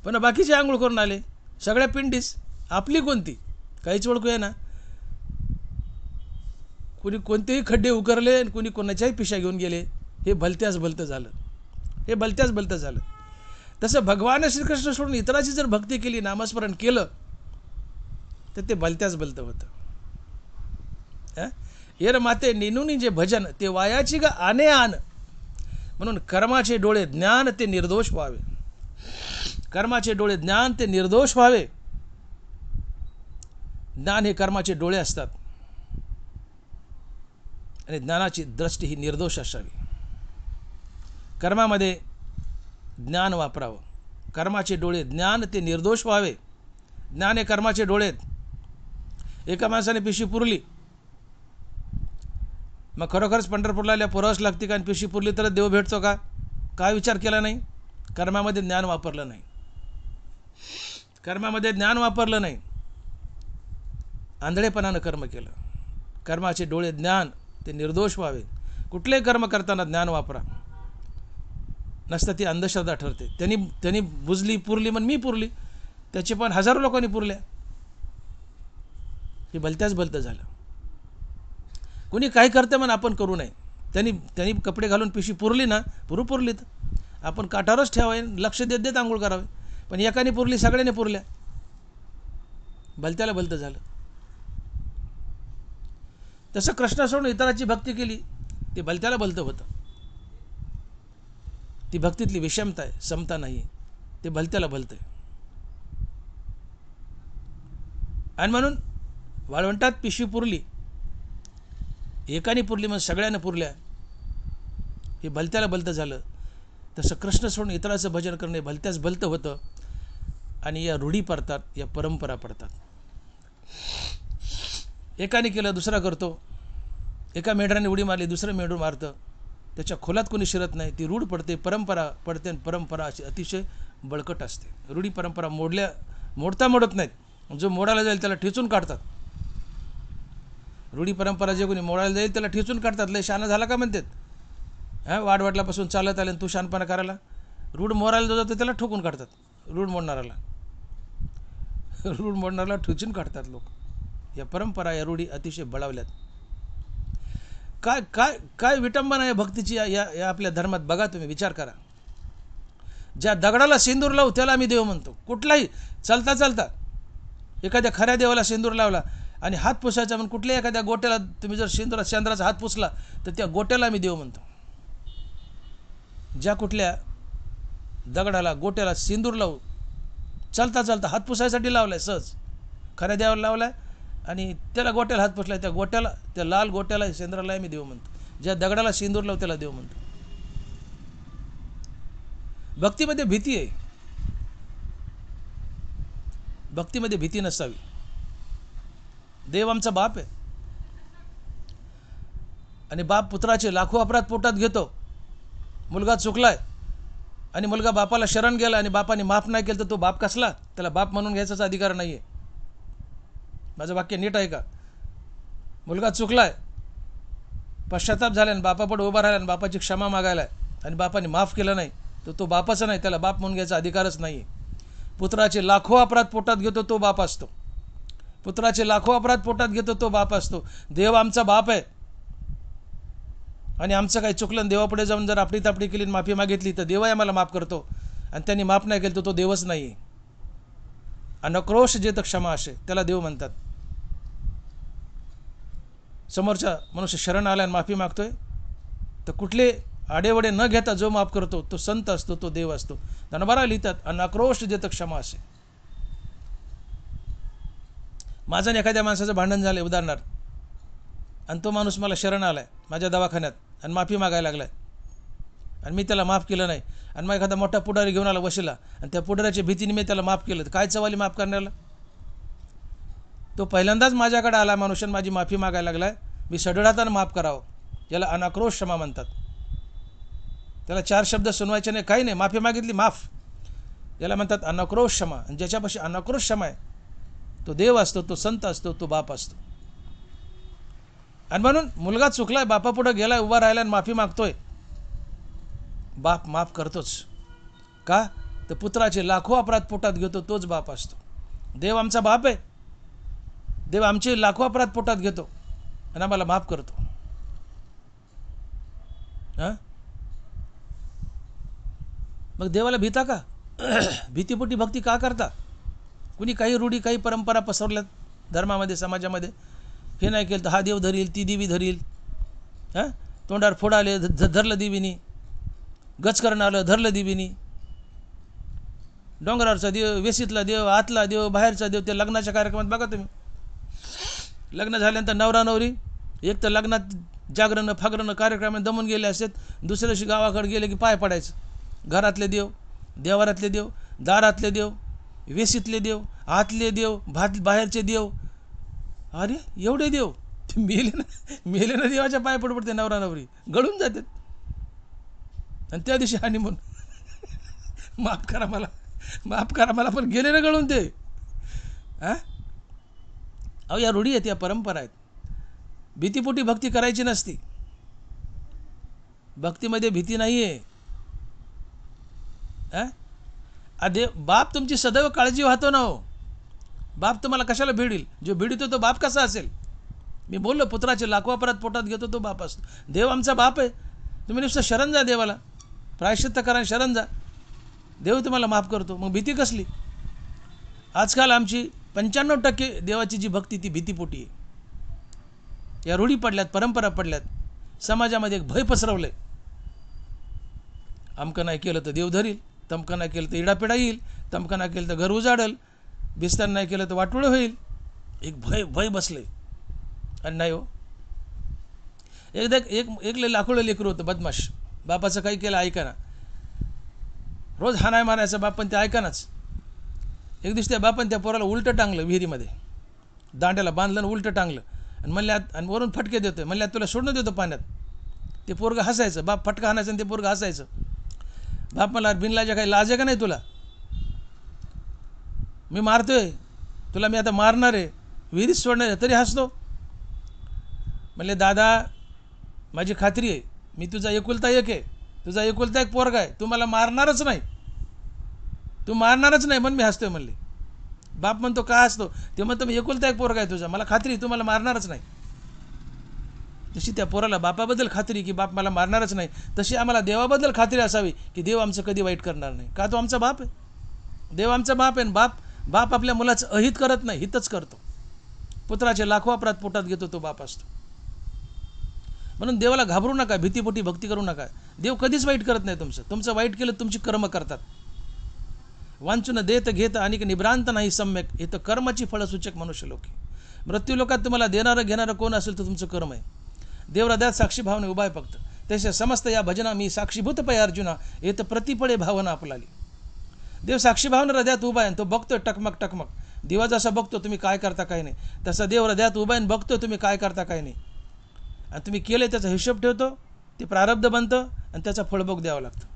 पण बाकीचे आंघोळ करून आले, सगळ्या पिंडीच. आपली कोणती काहीच ओळखू आहे ना. कोणी कोणतेही खड्डे उकरले आणि कोणी कोणाच्याही पिशा घेऊन गेले. हे भलत्याच भलतं झालं. तसं भगवान श्रीकृष्ण सोडून इतराची जर भक्ती केली, नामस्मरण केलं, तर ते भलत्याच भलतं होतं. येर माते नेनुनी जे भजन ते वायाची ग आने आन. म्हणून कर्माचे डोळे ज्ञान ते निर्दोष व्हावे. कर्माचे डोळे ज्ञान ते निर्दोष व्हावे. ज्ञान हे कर्माचे डोळे असतात आणि ज्ञानाची दृष्टी ही निर्दोष असावी. कर्मामध्ये ज्ञान वापरावं. कर्माचे डोळे ज्ञान ते निर्दोष व्हावे. ज्ञान हे कर्माचे डोळे. एका माणसाने पिशवी पुरली, मग खरोखरच पंढरपूरला आल्या पुरावंच लागते का? आणि पिशवी पुरली तरच देव भेटतो का? काय विचार केला नाही? कर्मामध्ये ज्ञान वापरलं नाही. आंधळेपणानं कर्म केलं. कर्माचे डोळे ज्ञान ते निर्दोष व्हावे. कुठलेही कर्म करताना ज्ञान वापरा, नसतं ती अंधश्रद्धा ठरते. त्यांनी बुजली पुरली म्हणून मी पुरली, त्याची पण हजारो लोकांनी पुरल्या. हे भलत्याच भलतं झालं. कोणी काय करतं म्हणून आपण करू नये. त्यांनी कपडे घालून पिशवी पुरली ना, पुरलीत आपण काठावरच ठेवावे, लक्ष देत आंघोळ करावे. पण एकाने पुरली, सगळ्याने पुरल्या, भलत्याला भलतं झालं. तसं कृष्णा सोडून इतराची भक्ती केली, ते भलत्याला भलतं होतं. ती भक्तीतली विषमता आहे, समता नाही. ते भलत्याला भलतं आहे. आणि म्हणून वाळवंटात पिशवी पुरली, एकाने पुरली मग सगळ्यांना पुरल्या, हे भलत्याला भलतं झालं. तसं कृष्ण सोडून इतराचं भजन करणे भलत्याच भलतं होतं. आणि या रूढी पडतात, या परंपरा पडतात. एकाने केलं दुसरा करतो. एका मेढराने उडी मारली, दुसरं मेढून मारतं. त्याच्या खोलात कोणी शिरत नाही. ती रूढ पडते, परंपरा पडते. आणि परंपरा अशी अतिशय बळकट असते. रूढी परंपरा मोडत नाहीत. जो मोडायला जाईल त्याला ठेचून काढतात. रूढी परंपरा जे कोणी मोडायला जाईल त्याला ठेचून काढतात. लय शहाणा झाला का म्हणतात. वाडवडल्यापासून चालत आले तू शहाणपणा करायला. रूढ मोडायला जातो त्याला ठोकून काढतात. रूढ मोडणाराला ठेचून काढतात लोक. या परंपरा, या रूढी अतिशय बळावल्यात. काय काय काय विटंबना आहे भक्तीची या आपल्या धर्मात. बघा तुम्ही, विचार करा. ज्या दगडाला सिंदूर लावू त्याला आम्ही देव म्हणतो. कुठलाही चालता एखाद्या खऱ्या देवाला सिंदूर लावला आणि हात पुसायचा म्हणून कुठल्याही एखाद्या गोट्याला तुम्ही जर चंद्राचा हात पुसला तर त्या गोट्याला आम्ही देव म्हणतो. ज्या कुठल्या दगडाला गोट्याला सिंदूर लावू चालता हात पुसायसाठी लावलाय, सहज खऱ्या देवाला लावलाय आणि त्याला गोट्याला हात पुसलाय, त्या लाल गोट्याला चंद्राला आम्ही देव म्हणतो. ज्या दगडाला सिंदूर लावू त्याला देव म्हणतो. भक्तीमध्ये भीती आहे. भक्तीमध्ये भीती नसावी. देव आमचा बाप आहे आणि बाप पुत्राचे लाखो अपराध पोटात घेतो. मुलगा चुकलाय आणि मुलगा बापाला शरण गेला आणि बापाने माफ नाही केलं तर तो बाप कसला? त्याला बाप म्हणून घ्यायचाच अधिकार नाही आहे. माझं वाक्य नीट आहे का? मुलगा चुकलाय, पश्चाताप झाला आणि बापापुढे उभा राहिला आणि बापाची क्षमा मागायला आणि बापाने माफ केलं नाही तर तो बापाचा नाही, त्याला बाप म्हणून घ्यायचा अधिकारच नाही आहे. पुत्राचे लाखो अपराध पोटात घेतो तो बाप असतो. पुत्राचे लाखो अपराध पोटात घेतो तो बाप असतो. देव आमचा बाप आहे आणि आमचं काही चुकलं देवापुढे जाऊन जर आपली तापडी केली, माफी मागितली तर देवही आम्हाला माफ करतो. आणि त्यांनी माफ नाही केलं तर तो देवच नाही आहे. अनक्रोश जे तर क्षमा असे त्याला देव म्हणतात. समोरचा मनुष्य शरण आला आणि माफी मागतोय तर कुठले आडेवडे न घेता जो माफ करतो तो संत असतो, तो देव असतो. धनबारा लिहितात अनक्रोश जे तर क्षमा असे. माझं आणि एखाद्या माणसाचं भांडण झालं उदाहरणार्थ, आणि तो माणूस मला शरण आला आहे माझ्या दवाखान्यात आणि माफी मागायला लागला आहे, आणि मी त्याला माफ केलं नाही, आणि मग एखादा मोठा पुढारी घेऊन आला वशिला आणि त्या पुढाऱ्याच्या भीतीने मी त्याला माफ केलं, तर काय चवाली माफ करण्याला? तो पहिल्यांदाच माझ्याकडे आला मनुष्यानं माझी माफी मागायला लागला आहे, मी सढळातानं माफ करावं, याला अनाक्रोश क्षमा म्हणतात. त्याला 4 शब्द सुनवायचे नाही, काही नाही, माफी मागितली माफ, याला म्हणतात अनाक्रोश क्षमा. आणि ज्याच्यापाशी अनाक्रोश क्षमा आहे तो देव असतो, तो संत असतो, तो बाप असतो. आणि म्हणून मुलगा चुकलाय, बापापुढे गेलाय, उभा राहिला आणि माफी मागतोय, बाप माफ करतोच. का? तर पुत्राचे लाखो अपराध पोटात घेतो तोच बाप असतो. देव आमचा बाप आहे, देव आमचे लाखो अपराध पोटात घेतो आणि आम्हाला माफ करतो. हां, मग देवाला भीता का? भीतीपोटी भक्ती का करता? कुणी काही रूढी काही परंपरा पसरल्यात धर्मामध्ये समाजामध्ये, हे नाही केलं तर हा देव धरील, ती देवी धरील, हां, तोंडावर फोडाले धरलं देवीनी, गच करणं आलं धरलं देवीनी, डोंगरावरचा देव, वेशीतला देव, आतला देव, बाहेरचा देव. ते लग्नाच्या कार्यक्रमात बघा तुम्ही, लग्न झाल्यानंतर नवरा नवरी एक तर लग्नात जागरणं फागरणं कार्यक्रमात दमून गेले असतात, दुसऱ्या दिवशी गावाकडे गेले की पाय पडायचं. घरातले देव, देवारातले देव, दारातले देव, वेशीतले देव, आतले देव, बाहेरचे देव, अरे एवढे देव, मेले ना देवाच्या पाय पडते नवरा नवरी, गळून जातात. आणि त्या दिवशी हनीमून, माफ करा मला, माफ करा मला, पण गेले ना गळून ते. हां, अहो या रूढी आहेत, या परंपरा आहेत. भीतीपोटी भक्ती करायची नसती, भक्तीमध्ये भीती नाही आहे. देव बाप तुमची सदैव काळजी वाहतो ना हो. बाप तुम्हाला कशाला भिडील? जो भिडितो तो बाप कसा असेल? मी बोललो पुत्राचे लाखो अपराध पोटात घेतो तो बाप असतो. देव आमचा बाप आहे. तुम्ही नुसतं शरण जा देवाला, प्रायश्चित्त करा, शरण जा, देव तुम्हाला माफ करतो. मग भीती कसली? आजकाल आमची 95% देवाची जी भक्ती ती भीतीपोटी आहे. या रूढी पडल्यात, परंपरा पडल्यात, समाजामध्ये एक भय पसरवलंय. अमकं नाही केलं तर देव धरील, तमकं नाही केलं तर इडापिडा येईल, तमकं नाही केलं तर घर उजाडल, बिस्तर नाही केलं तर वाटोळं होईल. एक भय बसले. आणि नाही हो, एकदा एक लाखोळं लेकरू होतं बदमाश, बापाचं काही केलं ऐकाना, रोज हाणाय मारायचा बाप, पण ते ऐकानाच. एक दिवशी त्या बापाने त्या पोराला उलटं टांगलं, विहिरीमध्ये दांड्याला बांधलं आणि उलटं टांगलं, आणि म्हणल्यात, आणि वरून फटके देतोय, म्हणल्यात तुला सोडणं देतो पाण्यात. ते पोरगं हसायचं, बाप फटका हाणायचं आणि ते पोरगं हसायचं. बाप मला बिनलाजा काही लाज आहे का नाही तुला? मी मारतोय तुला, मी आता मारणार आहे, विहिरीत सोडणार आहे, तरी हसतो. म्हणले दादा माझी खात्री आहे, मी तुझा एकुलता एक आहे, तुझा एकुलता एक पोरगा आहे, तू मला मारणारच नाही, तू मारणारच नाही, म्हणून मी हसतोय म्हणले. बाप म्हणतो का हसतो? ते म्हणतो मी एकुलता एक पोरगा आहे तुझा, मला खात्री आहे तू मला मारणारच नाही. तशी त्या पोराला बापाबद्दल खात्री की बाप मला मारणारच नाही, तशी आम्हाला देवाबद्दल खात्री असावी की देव आमचं कधी वाईट करणार नाही. का? तो आमचा बाप आहे, देव आमचा बाप आहे. बाप आपल्या मुलाचं अहित करत नाही, हितच करतो. पुत्राचे लाखो अपराध पोटात घेतो तो बाप असतो. म्हणून देवाला घाबरू नका, भीतीपोटी भक्ती करू नका. देव कधीच वाईट करत नाही तुमचं वाईट केलं तुमची कर्म करतात. वांचून देत घेत आणि निभ्रांत नाही सम्यक, हे तर कर्माची फळसूचक मनुष्य लोक. मृत्यू लोकात तुम्हाला देणारं घेणारं कोण असेल तर तुमचं कर्म आहे. देव हृदयात साक्षी भावने उभा आहे फक्त. तसे समस्त या भजना मी साक्षीभूत पै अर्जुना, हे तर प्रतिपळे भावना आपलाली. देव साक्षी भावना हृदयात उभा आहे, तो बघतोय टकमक टकमक. दिवा जसा बघतो तुम्ही काय करता काय नाही, तसा देव हृदयात उभा आहे, बघतोय तुम्ही काय करता काय नाही. आणि तुम्ही केले त्याचा हिशोब ठेवतो, ते प्रारब्ध बनतं आणि त्याचा फळभोग द्यावं लागतं.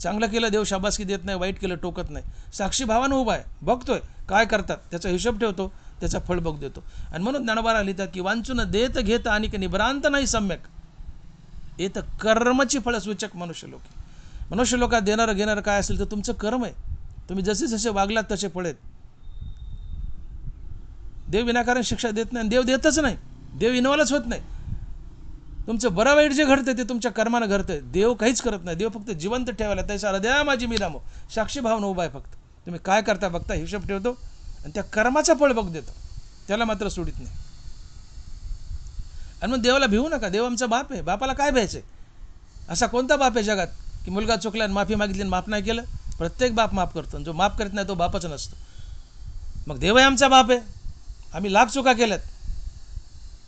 चांगलं केलं देव शाबासकी देत नाही, वाईट केलं टोकत नाही. साक्षी भावानं उभा आहे, बघतोय काय करतात, त्याचा हिशोब ठेवतो, त्याचा फळभोग देतो. आणि म्हणून ज्ञानोबाला लिहितात की वांचून देत घेत आणि निभ्रांत नाही सम्यक, हे तर कर्मची फळसूचक मनुष्य लोक. मनुष्य लोकात देणारं घेणारं काय असेल तर तुमचं कर्म आहे. तुम्ही जसे जसे वागलात तसे फळ आहेत. देव विनाकारण शिक्षा देत नाही, देव देतच नाही, देव इन्व्हॉल्वच होत नाही. तुमचं बरं वाईट जे घडतं ते तुमच्या कर्मानं घडतं, देव काहीच करत नाही. देव फक्त जिवंत ठेवायला त्याचा हृदया माझी मी रामो, साक्षी भावना उभा आहे फक्त. तुम्ही काय करता बघता, हिशोब ठेवतो आणि त्या कर्माचा फळभोग देतो, त्याला मात्र सोडित नाही. आणि मग देवाला भिवू नका, देव आमचा बाप आहे. बापाला काय भ्यायचं आहे? असा कोणता बाप आहे जगात की मुलगा चुकला आणि माफी मागितली आणि माफ नाही केलं? प्रत्येक बाप माफ करतो, जो माफ करत नाही तो बापच नसतो. मग देव आहे आमचा बाप आहे. आम्ही लाख चुका केल्यात.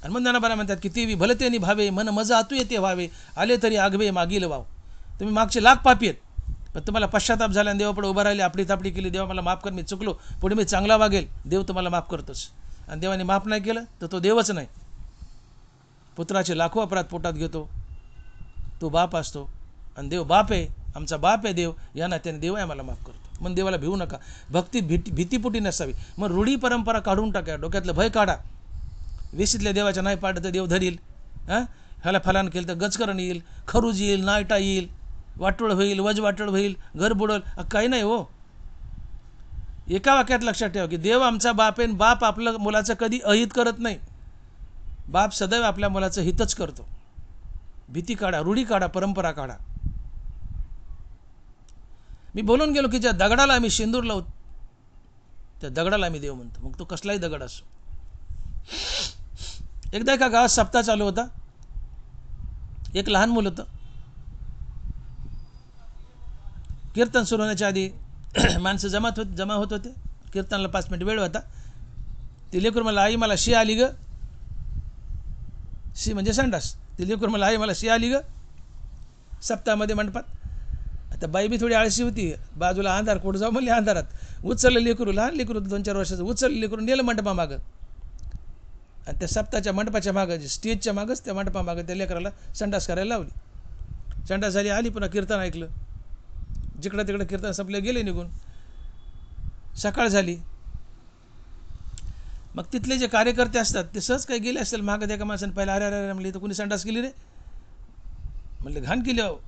आणि मग ज्ञानोबा म्हणतात की ती भलते निभावे मन मज आतू येते व्हावे आले तरी आगवे मागील वाव. तुम्ही मागचे लाख पापी आहेत, पण तुम्हाला पश्चाताप झाला आणि देवापुढे उभं राहिले, आपली तापडी केली, देवा मला माफ कर, मी चुकलो, पुढे मी चांगला वागेल, देव तुम्हाला माफ करतोच. आणि देवाने माफ नाही केलं तर तो देवच नाही. पुत्राचे लाखो अपराध पोटात घेतो तो बाप असतो. आणि देव बाप आहे, आमचा बाप आहे देव, या नात्याने देव आहे आम्हाला माफ करतो. मग देवाला भिवू नका. भक्ती भीतीपोटी नसावी. मग रूढी परंपरा काढून टाका, डोक्यातलं भय काढा. वेशीतल्या देवाच्या नाही पाडलं तर देव धरील, ह्याला फलान केलं तर गचकरण येईल, खरूज येईल, नायटा येईल, वाटोळ होईल, वजवाटोळ होईल, घर बुडल, काही नाही हो. एका वाक्यात लक्षात ठेवा की देव आमचा बाप आहे. बाप आपलं मुलाचं कधी अहित करत नाही. बाप सदैव आपल्या मुलाचं हितच करतो. भीती काढा, रूढी काढा, परंपरा काढा. मी बोलून गेलो की ज्या दगडाला आम्ही शेंदूर लावू त्या दगडाला आम्ही देव म्हणतो, मग तो कसलाही दगड असो. एकदा एका गावात सप्ताह चालू होता. एक लहान मुलं होतं. कीर्तन सुरू होण्याच्या आधी माणसं जमा होत होते. कीर्तनाला 5 मिनिट वेळ होता. ती लेकरू मला, आई मला शी आली ग. शी म्हणजे संडास. ती लेकरू मला, आई मला शी आली ग. सप्ताहामध्ये मंडपात. आता बाई बी थोडी आळशी होती. बाजूला अंधार, कुठं जाऊ म्हणले अंधारात. उचललं लेकरू, लहान लेकरू 2-4 वर्षाचं, उचललं लेकरून नेलं मंडपामागं. आणि त्या सप्ताहाच्या मंडपाच्या मागं, स्टेजच्या मागंच त्या मंडपामागं त्या लेकराला संडास करायला लावली. संडास झाली, आली, पुन्हा कीर्तन ऐकलं. जिकडं तिकडं कीर्तन संपले, गेले निघून. सकाळ झाली. मग तिथले जे कार्यकर्ते असतात ते सहज काही गेले असेल मागं. एका माणसाने पाहिलं, अरे अरे म्हणले इथं कोणी संडास केली रे. म्हणले घाण केली अहो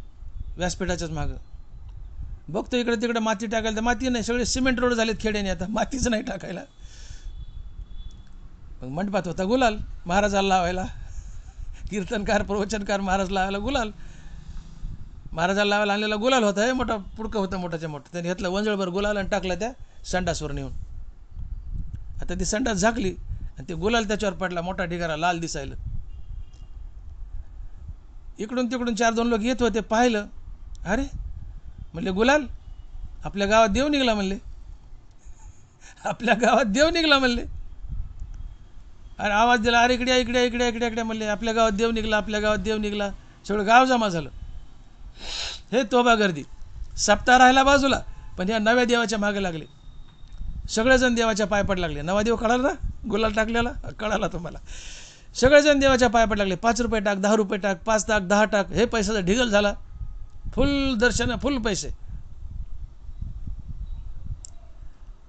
व्यासपीठाच्याच मागं. बघतो इकडे तिकडे माती टाकायला, तर माती नाही, सगळे सिमेंट रोड झालेत खेड्याने, आता मातीच नाही टाकायला. मग मंडपात होता गुलाल महाराजाला लावायला. कीर्तनकार प्रवचनकार महाराज लावायला गुलाल. महाराजाला लावायला आणलेला गुलाल होता. हे मोठा पुडकं होतं, मोठाच्या मोठं. त्याने घेतलं वंजळभर गुलाल आणि टाकला त्या संडासवर नेऊन. आता ती संडास झाकली आणि ते गुलाल त्याच्यावर पडला, मोठा ढिगारा लाल दिसायला. इकडून तिकडून 4-2 लोक येत होते, पाहिलं. अरे म्हणले गुलाल, आपल्या गावात देव निघला म्हणले. आपल्या गावात देव निघला म्हणले. अरे आवाज दिला, अरे इकडे इकडे इकडे इकडे इकडे म्हणले, आपल्या गावात देव निघला, आपल्या गावात देव निघला. सगळं गाव जमा झालं. हे तोबा गर्दी. सप्ताह राहिला बाजूला, पण ह्या नव्या देवाच्या मागे लागले. सगळेजण देवाच्या पाय पड लागले. नवा देव कळाला ना, गुलाल टाकलेला कळाला तुम्हाला. सगळेजण देवाच्या पाय पड लागले. 5 रुपये टाक, 10 रुपये टाक, 5 टाक, 10 टाक. हे पैशाचा ढिगल झाला. फुल दर्शन, फुल पैसे.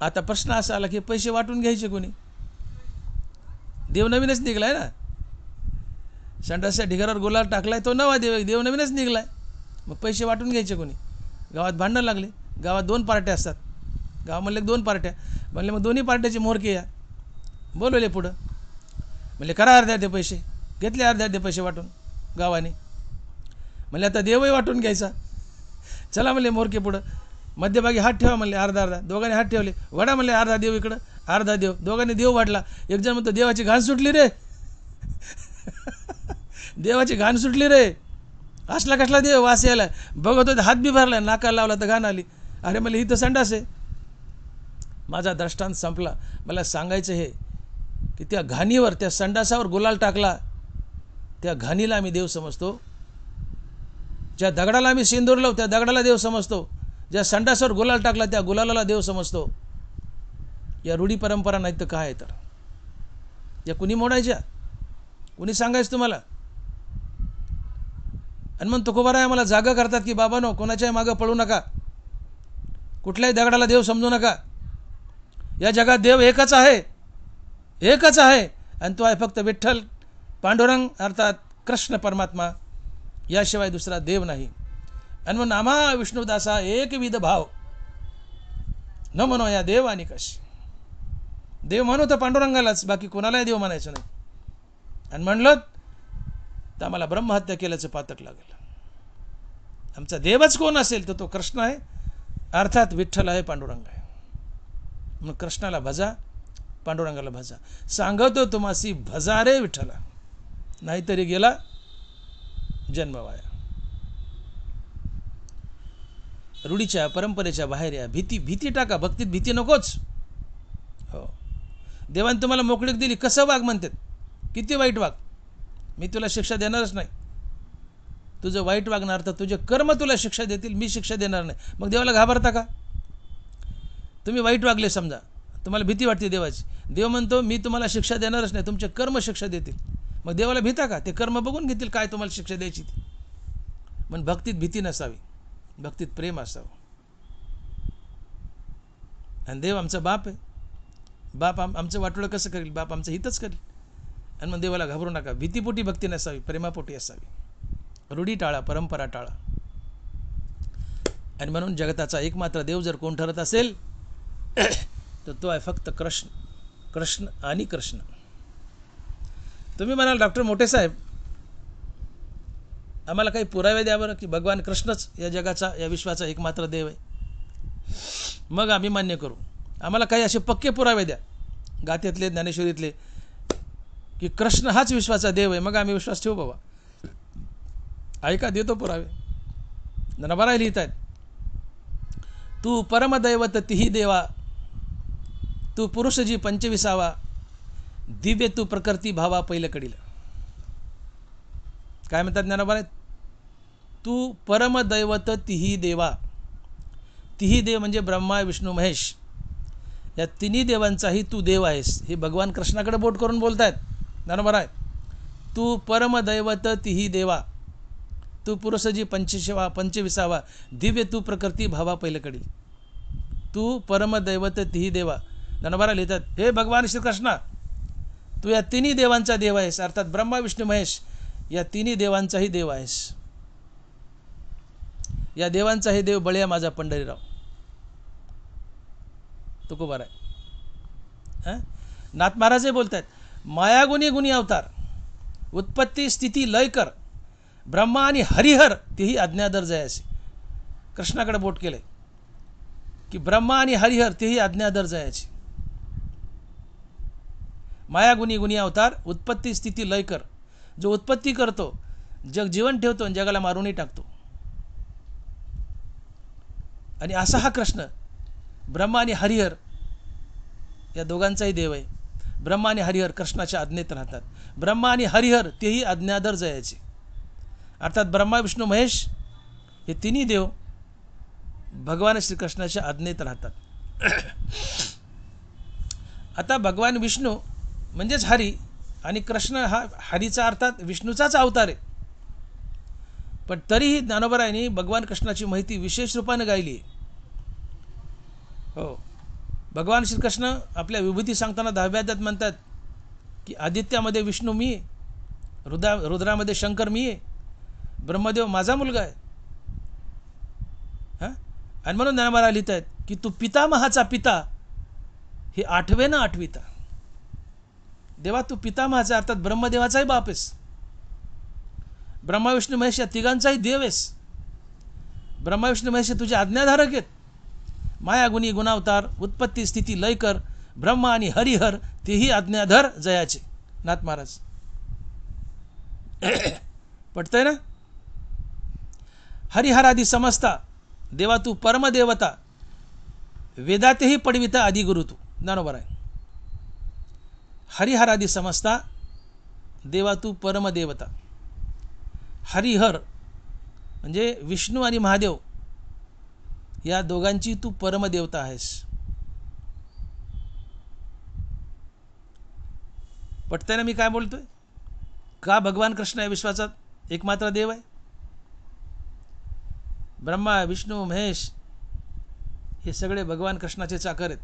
आता प्रश्न असा आला की पैसे वाटून घ्यायचे कोणी. देव नवीनच निघलाय ना. संडासच्या ढिगारावर गुलाल टाकलाय तो नवा देव, देव नवीनच निघलाय. मग पैसे वाटून घ्यायचे कोणी. गावात भांडणं लागले. गावात 2 पार्ट्या असतात. गाव म्हणले 2 पार्ट्या. म्हणले मग दोन्ही पार्ट्याचे मोहरके या. बोलवले पुढं. म्हणले करा अर्धे पैसे. घेतले अर्धे पैसे वाटून गावाने. म्हणले आता देवही वाटून घ्यायचा. चला म्हणले मोहरके पुढं. मध्यभागी हात ठेवा म्हणले, अर्धा अर्धा. दोघांनी हात ठेवले. वडा म्हणले अर्धा देव इकडं, अर्धा देव. दोघांनी देव वाढला. एक जण म्हणतो देवाची घाण सुटली रे. देवाची घाण सुटली रे. असला कसला देव, वास यायला. बघत होते हात बी भरला, नाकाला लावला तर घाण आली. अरे म्हणले ही तर संडास आहे. माझा दृष्टांत संपला. मला सांगायचं हे की त्या घाणीवर, त्या संडासावर गुलाल टाकला, त्या घाणीला आम्ही देव समजतो. ज्या दगडाला आम्ही सिंदूर लावू त्या दगडाला देव समजतो. ज्या संडासावर गुलाल टाकला त्या गुलालाला देव समजतो. या रूढी परंपरा नाहीत तर काय आहे तर. या कुणी मोडायच्या, कुणी सांगायचं तुम्हाला. आणि मग तुकोबाराय आम्हाला जागा करतात की बाबांनो, कोणाच्याही मागं पळू नका, कुठल्याही दगडाला देव समजू नका. या जगात देव एकच आहे, एकच आहे, आणि तो आहे फक्त विठ्ठल पांडुरंग अर्थात कृष्ण परमात्मा. याशिवाय दुसरा देव नाही. आणि मग नामा विष्णुदासा एकविध भाव न म्हणो या देव आणि कशी. देव म्हणू तर पांडुरंगालाच, बाकी कोणालाही देव म्हणायचं नाही. आणि म्हणलं तर आम्हाला ब्रह्महत्या केल्याचं पातक लागेल. आमचा देवच कोण असेल तर तो कृष्ण आहे, अर्थात विठ्ठल आहे, पांडुरंग आहे. मग कृष्णाला भजा, पांडुरंगाला भजा. सांगतो तुम्हासी भजा रे विठ्ठला, नाहीतरी गेला जन्म वाया. रूढीच्या परंपरेच्या बाहेर या. भीती टाका, भक्तीत भीती नकोच. हो. देवाने तुम्हाला मोकळीक दिली, कसं वाग म्हणतात, किती वाईट वाग, मी तुला शिक्षा देणारच नाही. तुझं वाईट वागणार तर तुझे कर्म तुला शिक्षा देतील, मी शिक्षा देणार नाही. मग देवाला घाबरता का? तुम्ही वाईट वागले समजा, तुम्हाला भीती वाटते देवाची, देव म्हणतो मी तुम्हाला शिक्षा देणारच नाही, तुमचे कर्म शिक्षा देतील. मग देवाला भीता का? ते कर्म बघून घेतील काय तुम्हाला शिक्षा द्यायची ती. पण भक्तीत भीती नसावी, भक्तीत प्रेम असावं. आणि देव आमचा बाप आहे, बाप आमचं वाटोळं कसं करेल? बाप आमचं हितच करेल. आणि मग देवाला घाबरू नका. भीतीपोटी भक्ती नसावी, प्रेमापोटी असावी. रूढी टाळा, परंपरा टाळा. आणि म्हणून जगताचा एकमात्र देव जर कोण ठरत असेल तर तो आहे फक्त कृष्ण, कृष्ण आणि कृष्ण. तुम्ही म्हणाल डॉक्टर मोठे साहेब, आम्हाला काही पुरावे द्या बरं की भगवान कृष्णच या जगाचा, या विश्वाचा एकमात्र देव आहे. मग आम्ही मान्य करू. आम्हाला काही असे पक्के पुरावे द्या, गाथेतले, ज्ञानेश्वरीतले, की कृष्ण हाच विश्वाचा देव आहे. मग आम्ही विश्वास ठेवू बाबा. ऐका, देतो पुरावे. नरबराय लिहित आहेत, तू परमदैवत तिही देवा, तू पुरुषजी 25वा, दिव्य तू प्रकृती भावा पहिलकडील. काय म्हणतात ज्ञानोबा? तू परमदैवत तिही देवा. तिही देव म्हणजे ब्रह्मा, विष्णू, महेश, या तिन्ही देवांचाही तू देव आहेस. हे भगवान कृष्णाकडे बोट करून बोलतायत ज्ञानोबा. तू परमदैवत तिही देवा, तू पुरुषजी 25वा, दिव्य तू प्रकृती भावा पहिलकडील. तू परमदैवत तिही देवा. ज्ञानोबा लिहितात, हे भगवान श्रीकृष्णा, तू या तिन्ही देवांचा देव आहेस, अर्थात ब्रह्मा, विष्णू, महेश या तिन्ही देवांचाही देव आहेस. या देवांचाही देव बळीया माझा पंढरीराव. तुकोबार आहे. नाथ महाराजही बोलतात, मायागुणी गुणी अवतार, उत्पत्ती स्थिती लय कर, ब्रह्मा आणि हरिहर तेही आज्ञाधर जयाचे. कृष्णाकडे बोट केलंय की ब्रह्मा आणि हरिहर तेही आज्ञाधर जयाचे. मायागुणी गुणी अवतार, उत्पत्ती स्थिती लय कर. जो उत्पत्ती करतो, जग जीवन ठेवतो आणि जगाला मारूनही टाकतो. आणि असा हा कृष्ण ब्रह्मा आणि हरिहर या दोघांचाही देव आहे. ब्रह्मा आणि हरिहर कृष्णाच्या आज्ञेत राहतात. ब्रह्मा आणि हरिहर तेही आज्ञाधर जयाचे, अर्थात ब्रह्मा, विष्णू, महेश हे तिन्ही देव भगवान श्रीकृष्णाच्या आज्ञेत राहतात. आता भगवान विष्णू म्हणजेच हरी आणि कृष्ण हा हरीचा अर्थात विष्णूचाच अवतार आहे. पण तरीही ज्ञानोबरायांनी भगवान कृष्णाची माहिती विशेष रूपाने गायली आहे. हो, भगवान श्रीकृष्ण आपल्या विभूती सांगताना 10व्या अध्यायात म्हणतात की आदित्यामध्ये विष्णू मी आहे, रुद्रामध्ये शंकर मी आहे, ब्रह्मदेव माझा मुलगा आहे. हां, आणि म्हणून ज्ञानोबा लिहित आहेत की तू पितामहाचा पिता, हे आठवे ना आठविता. देवा, तू पितामहाचा अर्थात ब्रह्मदेवाचाही बाप आहेस. ब्रह्मा, विष्णू, महेश या तिघांचाही देव आहेस. ब्रह्मा, विष्णू, महेश तुझे आज्ञाधारक आहेत. मायागुणी गुणावतार, उत्पत्ती स्थिती लय कर, ब्रह्मा आणि हरिहर तेही आज्ञाधर जयाचे. नाथ महाराज पटतंय ना? हरिहरादी समजता, देवा तू परमदेवता, वेदातेही पडविता आदि गुरु तू. ज्ञानोबा आहे. हरिहरादी समजता, देवा तू परमदेवता. हरिहर म्हणजे विष्णू आणि महादेव या दोघांची तू परमदेवता आहेस. पटतंय ना मी काय बोलतोय? का भगवान कृष्ण या विश्वाचा एकमात्र देव आहे. ब्रह्मा, विष्णू, महेश हे सगळे भगवान कृष्णाचे चाकर आहेत,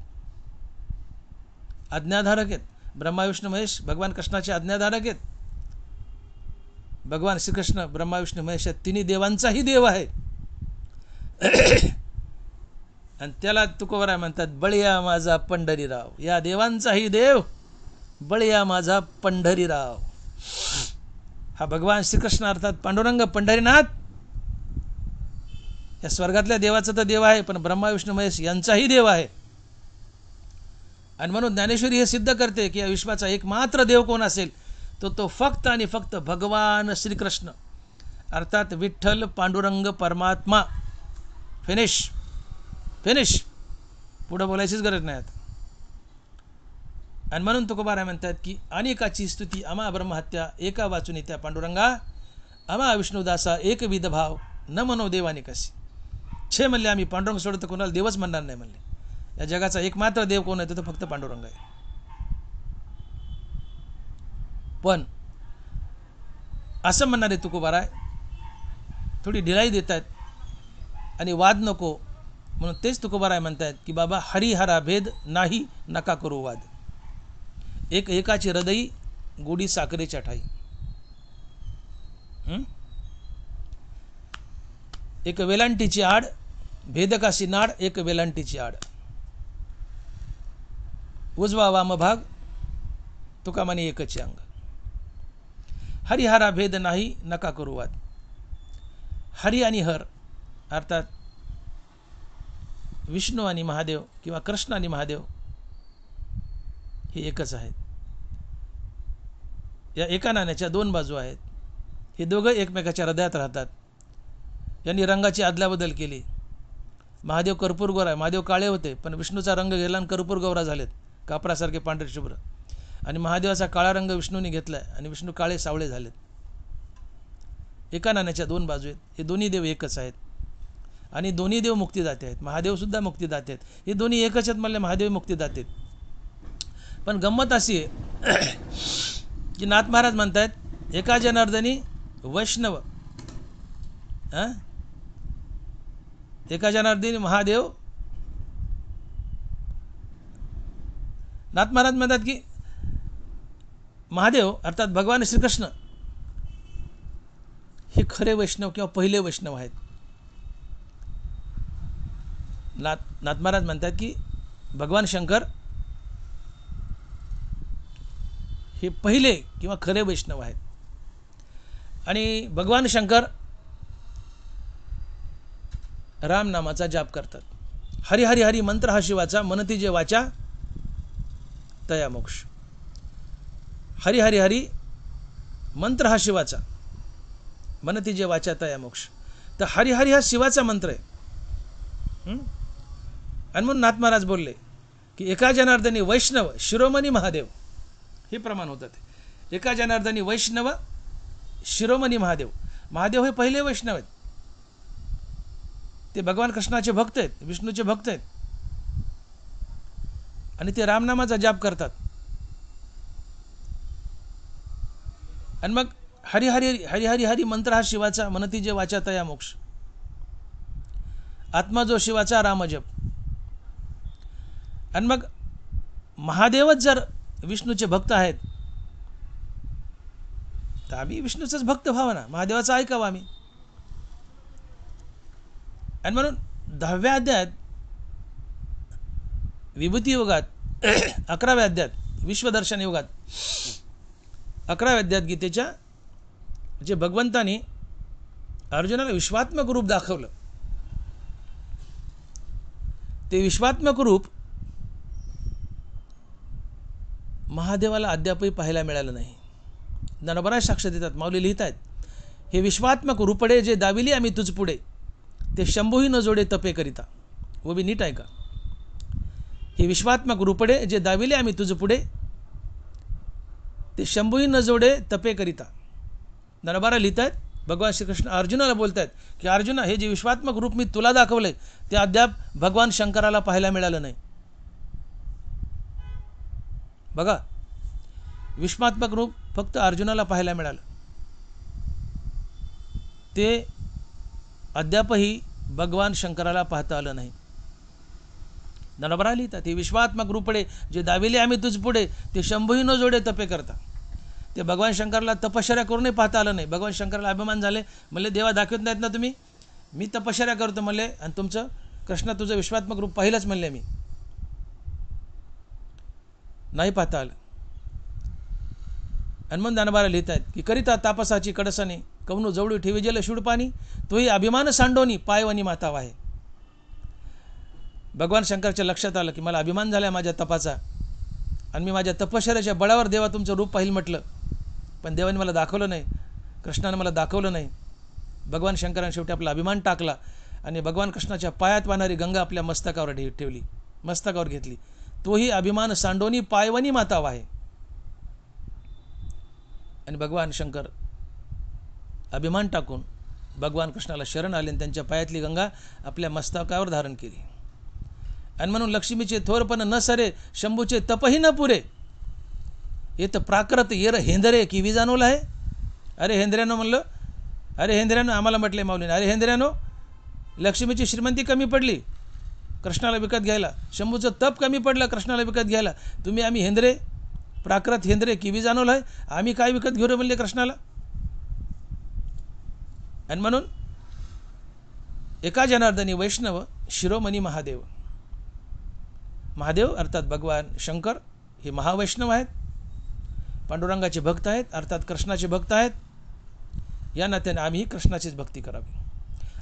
आज्ञाधारक आहेत. ब्रह्मा, विष्णू, महेश भगवान कृष्णाचे आज्ञाधारक आहेत. भगवान श्रीकृष्ण ब्रह्मा, विष्णू, महेश या तिन्ही देवांचाही देव आहे. आणि त्याला तुकोबाराय म्हणतात, बळीया माझा पंढरीराव. या देवांचाही देव बळीया माझा पंढरीराव. हा भगवान श्रीकृष्ण अर्थात पांडुरंग पंढरीनाथ या स्वर्गातल्या देवाचा तर देव आहे, पण ब्रह्मा, विष्णू, महेश यांचाही देव आहे. आणि म्हणून ज्ञानेश्वरी हे सिद्ध करते की या विश्वाचा एकमात्र देव कोण असेल तो तो फक्त आणि फक्त भगवान श्रीकृष्ण अर्थात विठ्ठल पांडुरंग परमात्मा. फिनिश. पुढं बोलायचीच गरज नाही. आणि म्हणून तुकोबाराय म्हणतात की अनेकाची स्तुती अमा ब्रह्महत्या एका वाचून त्या पांडुरंगा अमा विष्णुदासा एकविध भाव न मनो देवाने कशी छे म्हणले आम्ही पांडुरंग सोडत कोणाला देवच म्हणणार नाही म्हणले. या जगाचा एकमात्र देव कोण आहे तो फक्त पांडुरंग आहे. पण असं म्हणणारे तुकोबाराय थोडी ढिलाई देत आहेत आणि वाद नको म्हणून तेच तुकोबाराय म्हणतात की बाबा हरिहरा भेद नाही नका करू वाद. एक एकाची हृदयी गोडी साखरेच्या ठाई. एक वेलांटीची आड भेदकाशी नाड एक वेलांटीची आड. उजवा वाम भाग तुका म्हणे एकच अंग. हरिहरा भेद नाही नका करू वाद. हरी आणि हर अर्थात विष्णू आणि महादेव किंवा कृष्ण आणि महादेव हे एकच आहेत. या एका नाण्याच्या दोन बाजू आहेत. हे दोघं एकमेकाच्या हृदयात राहतात. यांनी रंगाची अदलाबदल केली. महादेव कर्पूर गोरा आहे. महादेव काळे होते पण विष्णूचा रंग गेला आणि कर्पूर गौरा झालेत कापरासारखे पांढरे शुभ्र. आणि महादेवाचा काळा रंग विष्णूने घेतलाय आणि विष्णू काळे सावळे झालेत. एका नाण्याच्या दोन बाजू आहेत. हे दोन्ही देव एकच आहेत आणि दोन्ही देव मुक्तिदाते आहेत. महादेव सुद्धा मुक्तिदाते आहेत. हे दोन्ही एकच आहेत म्हणले महादेव मुक्तिदाते आहेत. पण गंमत अशी आहे की नाथ महाराज म्हणतात एका जनार्दनी वैष्णव एका जनार्दनी महादेव. नाथ महाराज म्हणतात की महादेव अर्थात भगवान श्रीकृष्ण हे खरे वैष्णव किंवा पहिले वैष्णव आहेत. नाथ महाराज म्हणतात की भगवान शंकर हे पहिले किंवा खरे वैष्णव आहेत. आणि भगवान शंकर राम नामाचा जाप करतात. हरी हरी हरी मंत्र हा शिवाचा मनती जे वाचा तया मोक्ष. हरी हरी हरी मंत्र हा शिवाचा मनती जे वाचा तया मोक्ष. तर हरी हरी हा शिवाचा मंत्र आहे. आणि म्हणून नाथ महाराज बोलले की एका जनार्दनी वैष्णव शिरोमणी महादेव हे प्रमाण होतं. ते एका जनार्दनी वैष्णव शिरोमणी महादेव. महादेव हे पहिले वैष्णव आहेत. ते भगवान कृष्णाचे भक्त आहेत, विष्णूचे भक्त आहेत आणि ते रामनामाचा जाप करतात. आणि मग हरी हरी हरी हरी हरी मंत्र हा शिवाचा मनती जे वाचा तया मोक्ष. आत्मा जो शिवाचा रामजप. आणि मग महादेवच जर विष्णूचे भक्त आहेत तर आम्ही विष्णूचाच भक्त व्हावं ना, महादेवाचं ऐकावं आम्ही. आणि म्हणून 10व्या अध्यायात विभूती युगात 11व्या अध्यायात विश्वदर्शन युगात 11व्या अध्यायात गीतेच्या जे भगवंतानी अर्जुनाला विश्वात्मक रूप दाखवलं ते विश्वात्मक रूप महादेवाला अद्यापही पाहायला मिळालं नाही. ज्ञानोबराय साक्ष देतात, माऊली लिहित आहेत हे विश्वात्मक रूपडे जे दाविली आम्ही तुझ पुढे ते शंभूही न जोडे तपे करिता. वो भी नीट ऐका. हे विश्वात्मक रूपडे जे दाविले आम्ही तुझ पुढे ते शंभूही न जोडे तपे करिता. ज्ञानोबराय लिहित आहेत भगवान श्रीकृष्ण अर्जुनाला बोलत आहेत की अर्जुना हे जे विश्वात्मक रूप मी तुला दाखवलंय ते अद्याप भगवान शंकराला पाहायला मिळालं नाही. बघा विश्वात्मक रूप फक्त अर्जुनाला पाहायला मिळालं. ते अद्यापही भगवान शंकराला पाहता आलं नाही. ज्ञानोबराय लिहितात हे विश्वात्मक रूपडे जे दाविले आम्ही तुझ पुढे ते शंभूही न जोडे तपे करता. ते भगवान शंकराला तपश्चर्या करूनही पाहता आलं नाही. भगवान शंकराला अभिमान झाले म्हणले देवा दाखवत नाहीत ना तुम्ही, मी तपश्चर्या करतो म्हणले आणि तुमचं कृष्ण तुझं विश्वात्मक रूप पाहिलंच म्हणले मी, नाही पाहता आलं. आणि मग ज्ञानोबराय लिहित आहेत की करिता तापसाची कडसणी कवनू जवळू ठेवी जेल शूडपाणी तोही अभिमान सांडोनी पायवनी माता वाहे. भगवान शंकरच्या लक्षात आलं की मला अभिमान झाला माझ्या तपाचा आणि मी माझ्या तपश्चर्याच्या बळावर देवा तुमचं रूप पाहिलं म्हटलं, पण देवाने मला दाखवलं नाही, कृष्णाने मला दाखवलं नाही. भगवान शंकराने शेवटी आपला अभिमान टाकला आणि भगवान कृष्णाच्या पायात वाहणारी गंगा आपल्या मस्तकावर ठेवली, मस्तकावर घेतली. तोही अभिमान सांडोनी पायवनी मातावा आहे. आणि भगवान शंकर अभिमान टाकून भगवान कृष्णाला शरण आले आणि त्यांच्या पायातली गंगा आपल्या मस्तकावर धारण केली. आणि म्हणून लक्ष्मीचे थोरपण न सरे, शंभूचे तपही न पुरे, येत प्राकृत येर हेंदरे किवी जाणवलं आहे. अरे हेंद्र्यानो म्हणलं, अरे हेंद्र्यानो आम्हाला म्हटले माऊलीने, अरे हेंद्र्यानो लक्ष्मीची श्रीमंती कमी पडली कृष्णाला विकत घ्यायला, शंभूचं तप कमी पडलं कृष्णाला विकत घ्यायला, तुम्ही आम्ही हेंद्रे प्राकृत हेंद्रे किवी जाणवलं आहे, आम्ही काय विकत घेऊ रे म्हणले कृष्णाला. आणि म्हणून एका जनार्दनी वैष्णव शिरोमणी महादेव, महादेव अर्थात भगवान शंकर हे महावैष्णव आहेत, पांडुरंगाचे भक्त आहेत, अर्थात कृष्णाचे भक्त आहेत. या नात्याने आम्ही कृष्णाचीच भक्ती करावी,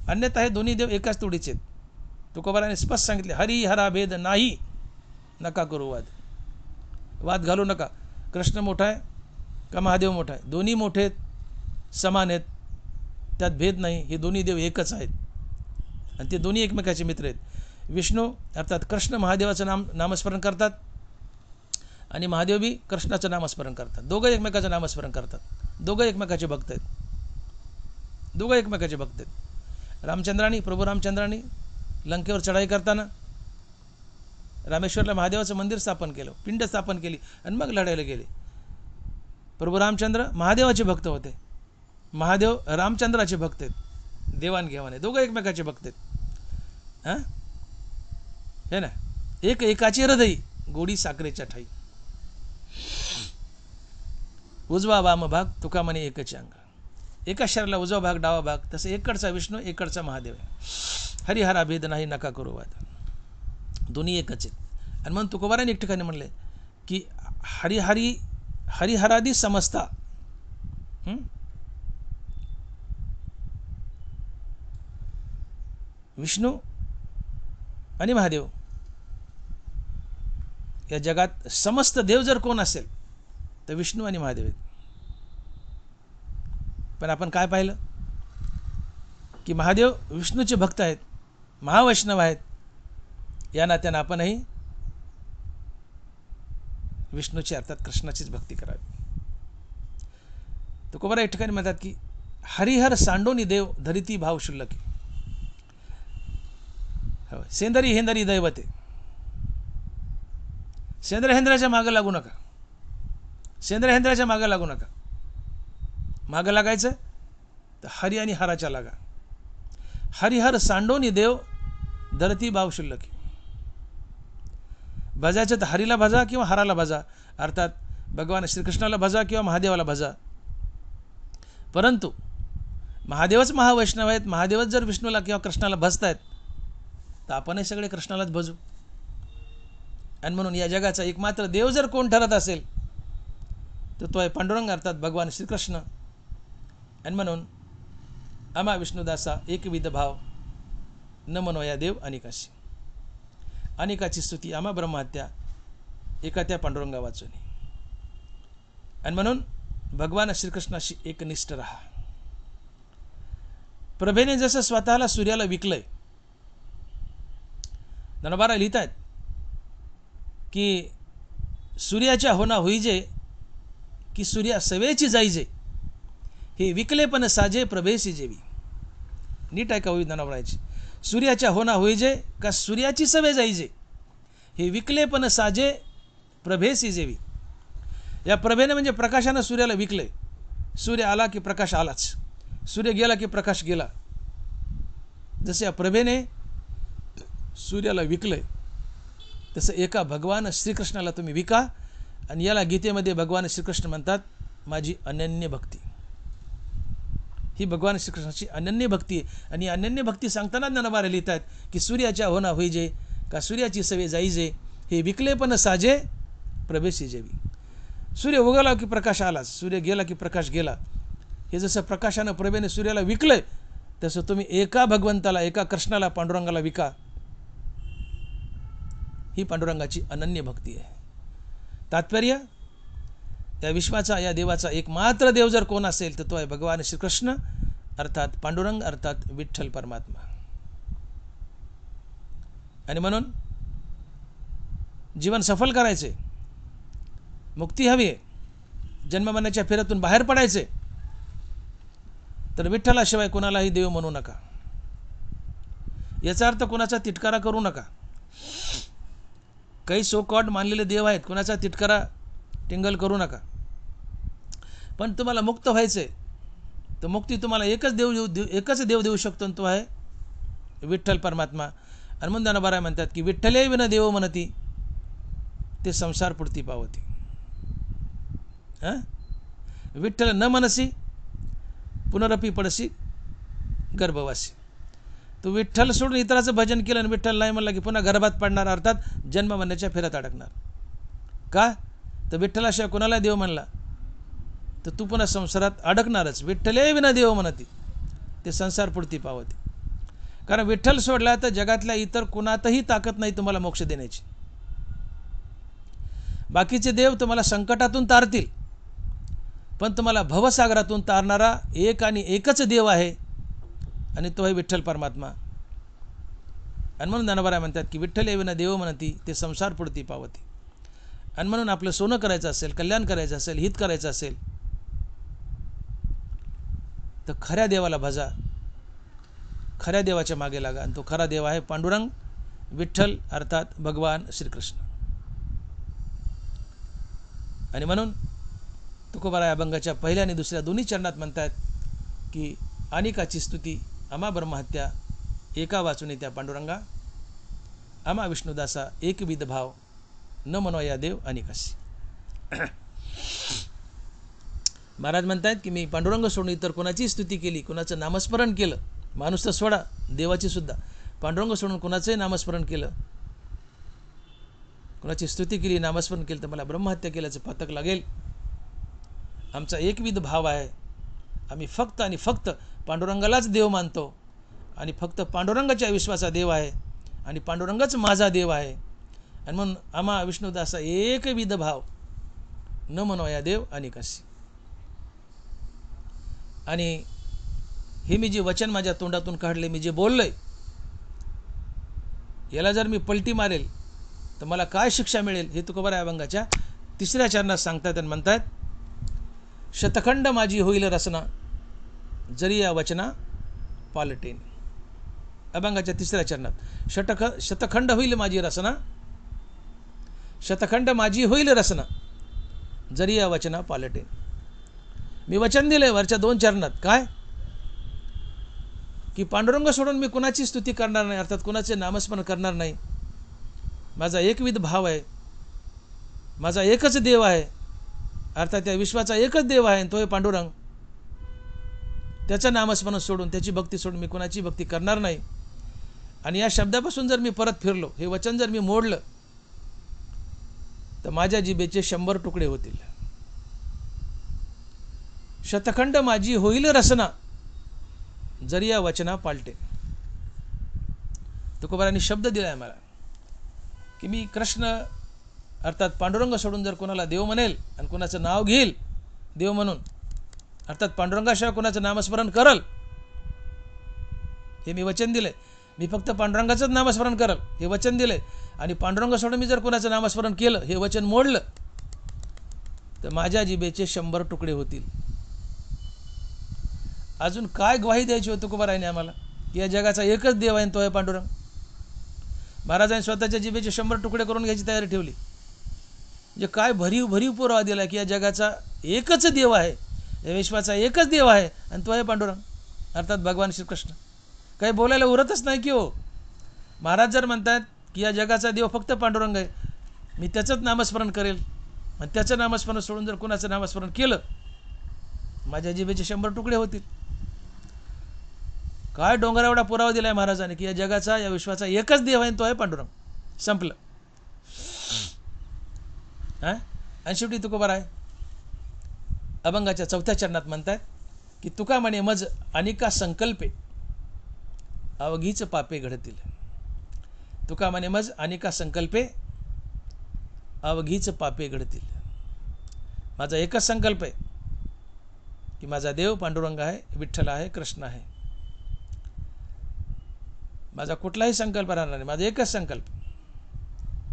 अन्यथा हे दोन्ही देव एकाच तोडीचे आहेत. तुकोबाराने स्पष्ट सांगितले, हरी हरा भेद नाही, नका करू वाद, वाद घालू नका. कृष्ण मोठा आहे का महादेव मोठा आहे, दोन्ही मोठे आहेत, समान आहेत, त्यात भेद नाही. हे दोन्ही देव एकच आहेत आणि ते दोन्ही एकमेकाचे मित्र आहेत. विष्णू अर्थात कृष्ण महादेवाचं नामस्मरण करतात आणि महादेव बी कृष्णाचं नामस्मरण करतात. दोघं एकमेकाचं नामस्मरण करतात, दोघं एकमेकाचे भक्त आहेत, दोघं एकमेकाचे भक्त आहेत. रामचंद्रानी, प्रभू रामचंद्रानी लंकेवर चढाई करताना रामेश्वरला महादेवाचं मंदिर स्थापन केलं, पिंड स्थापन केली आणि मग लढायला गेले. प्रभू रामचंद्र महादेवाचे भक्त होते, महादेव रामचंद्राचे भक्त आहेत, देवाणघेवाण आहे, दोघं एकमेकाचे भक्त आहेत. हां हे ना, एक एकाचे हृदयी गोडी साखरेच्या ठाई, उजवा वाम भाग तुका म्हणे एकच अंग, एका शरीराला उजवा भाग डावा भाग, तसं एककडचा विष्णू एककडचा महादेव आहे. हरिहरा भेद नाही, नका करू वाद, दोन्ही एकच आहेत. आणि म्हणून तुकोबाराने एक ठिकाणी म्हणले की हरिहरादी समजता, विष्णू आणि महादेव या जगात समस्त देव जर कोण असेल तर विष्णू आणि महादेव आहेत. पण आपण काय पाहिलं की महादेव विष्णूचे भक्त आहेत, महावैष्णव आहेत, या नात्यानं आपणही विष्णूची अर्थात कृष्णाचीच भक्ती करावी. तुकोबारा एक ठिकाणी म्हणतात की हरिहर सांडोनी देव धरिती भाव शुल्लकी, सेंदरी हेंदरी दैवते. सेंद्र हेंद्राच्या मागं लागू नका, सेंद्र हेंद्राच्या मागं लागू नका, मागं लागायचं तर हरी आणि हराच्या लागा. हरिहर सांडोनी देव धरती भाव शुल्लकी, भजायचं तर हरीला भजा किंवा हराला भजा, अर्थात भगवान श्रीकृष्णाला भजा किंवा महादेवाला भजा. परंतु महादेवच महावैष्णव आहेत, महादेवच जर विष्णूला किंवा कृष्णाला भजतायत तर आपणही सगळे कृष्णालाच भजू. आणि म्हणून या जगाचा एकमात्र देव जर कोण ठरत असेल तर तो आहे पांडुरंग अर्थात भगवान श्रीकृष्ण. आणि म्हणून आम्हा विष्णुदासा एकविध भाव न मनोया देव अनेकाशी, अनेकाची स्तुती आम्हा ब्रह्महत्या एका त्या पांडुरंगा वाचुनी. आणि म्हणून भगवान श्रीकृष्णाशी एकनिष्ठ राहा. प्रभेने जसं स्वतःला सूर्याला विकलंय, ननबारा लिहित आहेत की सूर्याच्या होना होईजे की सूर्या सवेची जाईजे, हे विकले पण साजे प्रभेशी जेवी. नीट ऐका होई ननबाराची, सूर्याच्या होना होईजे का सूर्याची सवे जाईजे, हे विकले पण साजे प्रभेशी जेवी. या प्रभेने म्हणजे प्रकाशानं सूर्याला विकले. सूर्य आला की प्रकाश आलाच, सूर्य गेला की प्रकाश गेला. जसे या प्रभेने सूर्याला विकलंय तसं एका भगवान श्रीकृष्णाला तुम्ही विका. आणि याला गीतेमध्ये भगवान श्रीकृष्ण म्हणतात माझी अनन्य भक्ती. ही भगवान श्रीकृष्णाची अनन्य भक्ती आहे. आणि अनन्य भक्ती सांगताना ज्ञानोबा लिहित आहेत की सूर्याच्या होना होईजे का सूर्याची सवे जाईजे, हे विकले पण साजे प्रभेशी जेवी. सूर्य उगवला की प्रकाश आलाच, सूर्य गेला की प्रकाश गेला. हे जसं प्रकाशानं प्रभेने सूर्याला विकलंय तसं तुम्ही एका भगवंताला, एका कृष्णाला, पांडुरंगाला विका. ही पांडुरंगाची अनन्य भक्ती आहे. तात्पर्य, या विश्वाचा, या देवाचा एकमात्र देव जर कोण असेल तर तो आहे भगवान श्रीकृष्ण अर्थात पांडुरंग अर्थात विठ्ठल परमात्मा. आणि म्हणून जीवन सफल करायचे, मुक्ती हवी आहे, जन्ममरणाच्या फेऱ्यातून बाहेर पडायचे, तर विठ्ठलाशिवाय कुणालाही देव म्हणू नका. याचा अर्थ कुणाचा तिटकारा करू नका. काही सो कॉल्ड मानलेले देव आहेत, कुणाचा तिटकारा टिंगल करू नका. पण तुम्हाला मुक्त व्हायचे, तर मुक्ती तुम्हाला एकच देव देऊ शकतो, तो आहे विठ्ठल परमात्मा. आणि म्हणून ज्ञानोबा म्हणतात की विठ्ठले विन देव म्हणती, ते संसार पुरती पावती. विठ्ठल न मनसी पुनरपी पडसी गर्भवासी. तू विठ्ठल सोडून इतराचं भजन केलं आणि विठ्ठल नाही म्हणला की पुन्हा गर्भात पडणार, अर्थात जन्म मरणाच्या फेऱ्यात अडकणार. का तर विठ्ठलाशिवाय कुणाला देव म्हणला तर तू पुन्हा संसारात अडकणारच. विठ्ठले विना देव म्हणती, ते संसार पुरती पावती. कारण विठ्ठल सोडला तर जगातल्या इतर कुणातही ताकद नाही तुम्हाला मोक्ष देण्याची. बाकीचे देव तुम्हाला संकटातून तारतील, पण तुम्हाला भवसागरातून तारणारा एक आणि एकच देव आहे, आणि तो आहे विठ्ठल परमात्मा. आणि म्हणून ज्ञानोबा म्हणतात की विठ्ठल विना देव म्हणती, ते संसार पुरती पावती. आणि म्हणून आपलं सोनं करायचं असेल, कल्याण करायचं असेल, हित करायचं असेल, तर खऱ्या देवाला भजा, खऱ्या देवाच्या मागे लागा. आणि तो खरा देव आहे पांडुरंग विठ्ठल, अर्थात भगवान श्रीकृष्ण. आणि म्हणून तुकोबाराय अभंगाच्या पहिल्या आणि दुसऱ्या दोन्ही चरणात म्हणतात की अनेकाची स्तुती अमा ब्रह्महत्या, एका वाचुनी त्या पांडुरंगा, अमा विष्णुदासा एकविध भाव, न मनोया देव अनेकाशी. महाराज म्हणतात की मी पांडुरंग सोडून इतर कोणाची स्तुती केली, कुणाचं नामस्मरण केलं, माणूस तर सोडा, देवाची सुद्धा, पांडुरंग सोडून कुणाचंही नामस्मरण केलं, कुणाची स्तुती केली, नामस्मरण केलं, तर मला ब्रह्महत्या केल्याचं पातक लागेल. आमचा एकविध भाव आहे. आम्ही फक्त आणि फक्त पांडुरंगालाच देव मानतो, आणि फक्त पांडुरंगाच्या विश्वाचा देव आहे, आणि पांडुरंगच माझा देव आहे. आणि म्हणून आम्हा विष्णुदासा एकविध भाव, न मनोया देव अनेकाशी. आणि हे मी जे वचन माझ्या तोंडातून काढले, मी जे बोललोय, याला जर मी पलटी मारेल तर मला काय शिक्षा मिळेल हे तुकोबाराय अभंगाच्या तिसऱ्या चरणात सांगतात. आणि म्हणतात शतखंड माझी होईल रचना, जरी या वचना पालटेन. अभंगाच्या तिसऱ्या चरणात शतखंड होईल माझी रचना, शतखंड माझी होईल रचना, जरी या वचना पालटेन. मी वचन दिले वरच्या दोन चरणात, काय की पांडुरंग सोडून मी कुणाची स्तुती करणार नाही, अर्थात कुणाचे नामस्मरण करणार नाही. माझा एकविध भाव आहे, माझा एकच देव आहे, अर्थात त्या विश्वाचा एकच देव आहे, तो आहे पांडुरंग. त्याचं नामस्मरण सोडून, त्याची भक्ती सोडून मी कुणाची भक्ती करणार नाही. आणि या शब्दापासून जर मी परत फिरलो, हे वचन जर मी मोडलं, तर माझ्या जिभेचे 100 तुकडे होतील. शतखंड माझी होईल रचना, जरी या वचना पालटे. तुकोबारांनी शब्द दिलाय मला की मी कृष्ण अर्थात पांडुरंग सोडून जर कोणाला देव म्हणेल आणि कोणाचं नाव घेईल देव म्हणून, अर्थात पांडुरंगाशिवाय कोणाचं नामस्मरण करल, हे मी वचन दिले. मी फक्त पांडुरंगाचंच नामस्मरण करल हे वचन दिले. आणि पांडुरंग सोडून मी जर कोणाचं नामस्मरण केलं, हे वचन मोडलं, तर माझ्या जिभेचे 100 तुकडे होतील. अजून काय ग्वाही द्यायची होती तुकोबारायने आम्हाला की या जगाचा एकच देव आहे, तो आहे पांडुरंग. महाराजांनी स्वतःच्या जिभेचे 100 तुकडे करून घ्यायची तयारी ठेवली. म्हणजे काय भरीव भरीव पुरावा दिला की या जगाचा एकच देव आहे, या विश्वाचा एकच देव आहे, आणि तो आहे पांडुरंग, अर्थात भगवान श्रीकृष्ण. काही बोलायला उरतच नाही की हो. महाराज जर म्हणतात की या जगाचा देव फक्त पांडुरंग आहे, मी त्याचंच नामस्मरण करेल, आणि त्याचं नामस्मरण सोडून जर कुणाचं नामस्मरण केलं, माझ्या जिभेचे 100 तुकडे होतील. काय डोंगर एवढा पुरावा दिलाय महाराजांनी की या जगाचा, या विश्वाचा एकच देव आहे, तो आहे पांडुरंग. संपलं. आणि शेवटी तुकोबाराय अभंगाच्या 4थ्या चरणात म्हणतात की तुका म्हणे मज अनेका संकल्पे, अवघीच पापे घडतील. तुका म्हणे मज अनेका संकल्पे, अवघीच पापे घडतील. माझा एकच संकल्प आहे की माझा देव पांडुरंग आहे, विठ्ठल आहे, कृष्ण आहे. माझा कुठलाही संकल्प राहणार नाही. माझा एकच संकल्प,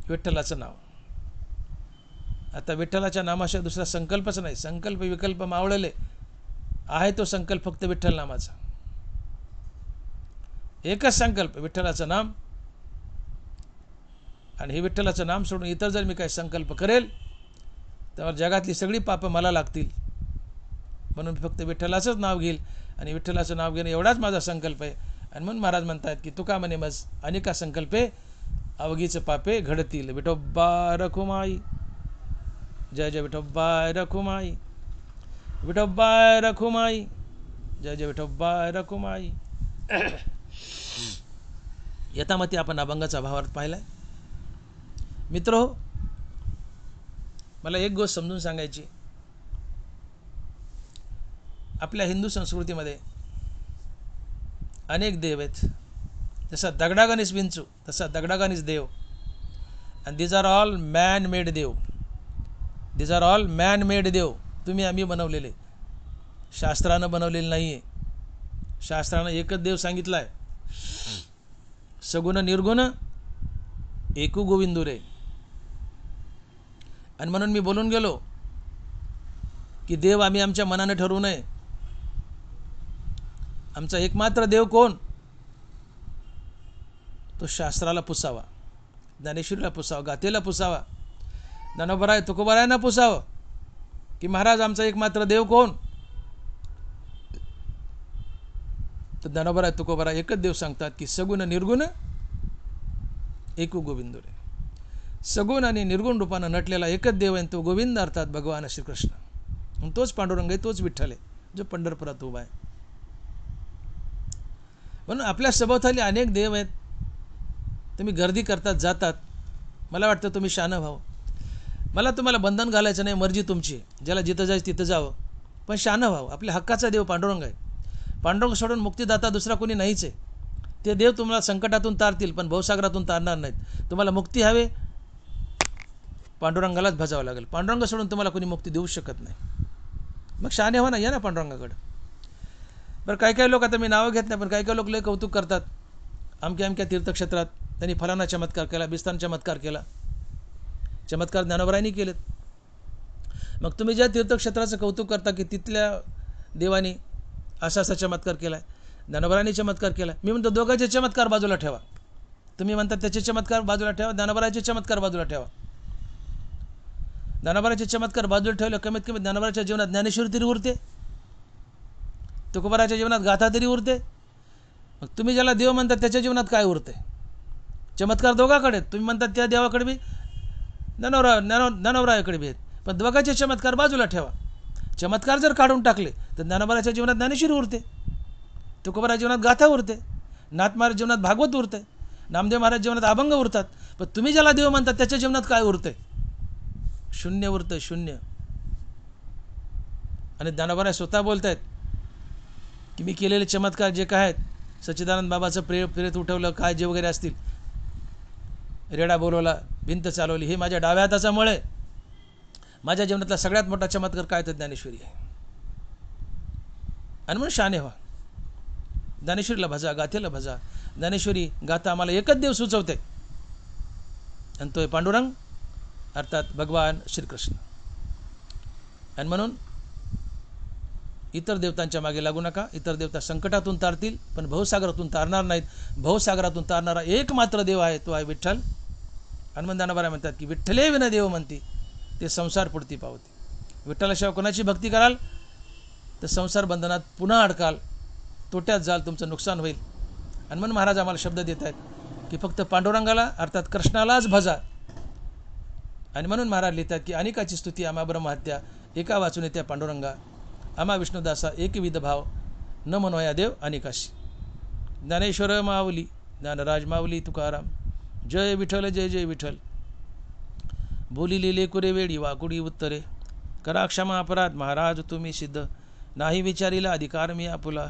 विठ्ठलाचं नाव. आता विठ्ठलाच्या नामाशिवाय दुसरा संकल्पच नाही. संकल्प विकल्प मावळले आहे तो संकल्प फक्त विठ्ठल नामाचा. एकच संकल्प विठ्ठलाचं नाम. आणि हे विठ्ठलाचं नाम सोडून इतर जर मी काही संकल्प करेल तर जगातली सगळी पापं मला लागतील. म्हणून फक्त विठ्ठलाचंच नाव घेईल आणि विठ्ठलाचं नाव घेणं एवढाच माझा संकल्प आहे. आणि म्हणून महाराज म्हणतात की तुका म्हणे मज अनेका संकल्पे अवघीच पापे घडतील. विठोबा रखुमाई. जय जय विठोबा रखुमाई. विठोबा रखुमाई. जय जय विठोबा रखुमाई. यथामती आपण अभंगाचा भावार्थ पाहिलाय. मित्र, मला एक गोष्ट समजून सांगायची. आपल्या हिंदू संस्कृतीमध्ये अनेक देव आहेत. जसा दगडागणीस विंचू तसा दगडागणीस देव. And these are all man made dev. These are all man made dev. तुम्ही आम्ही बनवलेले, शास्त्रानं बनवलेले नाही आहे. शास्त्रानं एकच देव सांगितला आहे, सगुण निर्गुण एकू गोविंदू रे. आणि म्हणून मी बोलून गेलो की देव आम्ही आमच्या मनाने ठरवू नये. आमचा एकमात्र देव कोण? तो शास्त्राला पुसावा, ज्ञानेश्वरीला पुसावा, गाथेला पुसावा, ज्ञानोबराय तुकोबरायांना पुसावं की महाराज आमचा एकमात्र देव कोण? तर ज्ञानोबराय तुकोबराय एकच देव सांगतात की सगुण निर्गुण एकू गोविंद रे. सगुण आणि निर्गुण रूपानं नटलेला एकच देव आहे तो गोविंद, अर्थात भगवान श्रीकृष्ण. आणि तोच पांडुरंग आहे, तोच विठ्ठल आहे जो पंढरपुरात उभा आहे. म्हणून आपल्या सभोवताली अनेक देव आहेत. तुम्ही गर्दी करतात, जातात. मला वाटतं तुम्ही शहाणं व्हावं. मला तुम्हाला बंधन घालायचं नाही, मर्जी तुमची. ज्याला जिथं जायचं तिथं जावं, पण शहाणं व्हावं. आपल्या हक्काचा देव पांडुरंग आहे. पांडुरंग सोडून मुक्तीदाता दुसरा कोणी नाहीच आहे. ते देव तुम्हाला संकटातून तारतील पण भवसागरातून तारणार नाहीत. तुम्हाला मुक्ती हवे, पांडुरंगालाच भजावं लागेल. पांडुरंग सोडून तुम्हाला कोणी मुक्ती देऊ शकत नाही. मग शहाणे व्हा ना, या ना पांडुरंगाकडं. बरं, काही काही लोक, आता मी नावं घेत नाही, पण काही काही लोक लय कौतुक करतात. अमक्या अमक्या तीर्थक्षेत्रात त्यांनी फलाना चमत्कार केला, बिस्तान चमत्कार केला. चमत्कार ज्ञानोबरायांनी केलेत. मग तुम्ही ज्या तीर्थक्षेत्राचं कौतुक करता की तिथल्या देवानी असा असा चमत्कार केला आहे, ज्ञानोबरायांनी चमत्कार केला, मी म्हणतो दोघांचे चमत्कार बाजूला ठेवा. तुम्ही म्हणतात त्याचे चमत्कार बाजूला ठेवा, ज्ञानोबरायांचे चमत्कार बाजूला ठेवा. ज्ञानोबरायांचे चमत्कार बाजूला ठेवले, कमीत कमी ज्ञानोबराच्या जीवनात ज्ञानेश्वरी तरी उरते, तुकोबाराच्या जीवनात गाथा तरी उरते. मग तुम्ही ज्याला देव म्हणतात त्याच्या जीवनात काय उरते? चमत्कार दोघाकडे. तुम्ही म्हणतात त्या देवाकडे बी, ज्ञानोबरायाकडे बी आहेत, पण दोघांचे चमत्कार बाजूला ठेवा. चमत्कार जर काढून टाकले तर ज्ञानोबराच्या जीवनात ज्ञानेश्वरी उरते, तुकोबाराच्या जीवनात गाथा उरते, नाथ महाराज जीवनात भागवत उरते, नामदेव महाराज जीवनात अभंग उरतात. पण तुम्ही ज्याला देव म्हणतात त्याच्या जीवनात काय उरते? शून्य उरतं, शून्य. आणि ज्ञानोबराय स्वतः बोलत आहेत की मी केलेले चमत्कार जे काय आहेत, सच्चिदानंद बाबाचं प्रेत उठवलं, काय जे वगैरे असतील, रेडा बोलवला, भिंत चालवली, हे माझ्या डाव्या हाताचा मळ आहे. माझ्या जीवनातला सगळ्यात मोठा चमत्कार काय तर ज्ञानेश्वरी आहे. आणि म्हणून शहाणे व्हा, ज्ञानेश्वरीला भजा, गाथेला भजा. ज्ञानेश्वरी गाथा आम्हाला एकच देव सुचवते आणि तो आहे पांडुरंग, अर्थात भगवान श्रीकृष्ण. आणि म्हणून इतर देवतांच्या मागे लागू नका. इतर देवता संकटातून तारतील पण भवसागरातून तारणार नाहीत. भवसागरातून तारणारा एकमात्र देव आहे, तो आहे विठ्ठल. हनुमान ज्ञानोबराय म्हणतात की विठ्ठले विना देव म्हणती ते संसार पुढती पावती. विठ्ठलाशिवाय कोणाची भक्ती कराल तर संसार बंधनात पुन्हा अडकाल, तोट्यात जाल, तुमचं नुकसान होईल. आणि म्हणून महाराज आम्हाला शब्द देत आहेत की फक्त पांडुरंगाला अर्थात कृष्णालाच भजा. आणि म्हणून महाराज लिहितात की अनेकाची स्तुती आम्हा ब्रह्महत्या एका वाचून येत्या पांडुरंगा, आम्हा विष्णुदासा एकविध भाव न मनोया देव अनेकाशी. ज्ञानेश्वर माऊली, ज्ञानराज माऊली तुकाराम. जय विठ्ठल, जय जय विठ्ठल. बोली लिहिले कुरे वेळी वाकुडी उत्तरे, करा क्षमा अपराध महाराज तुम्ही सिद्ध, नाही विचारीला अधिकार मी आपुला.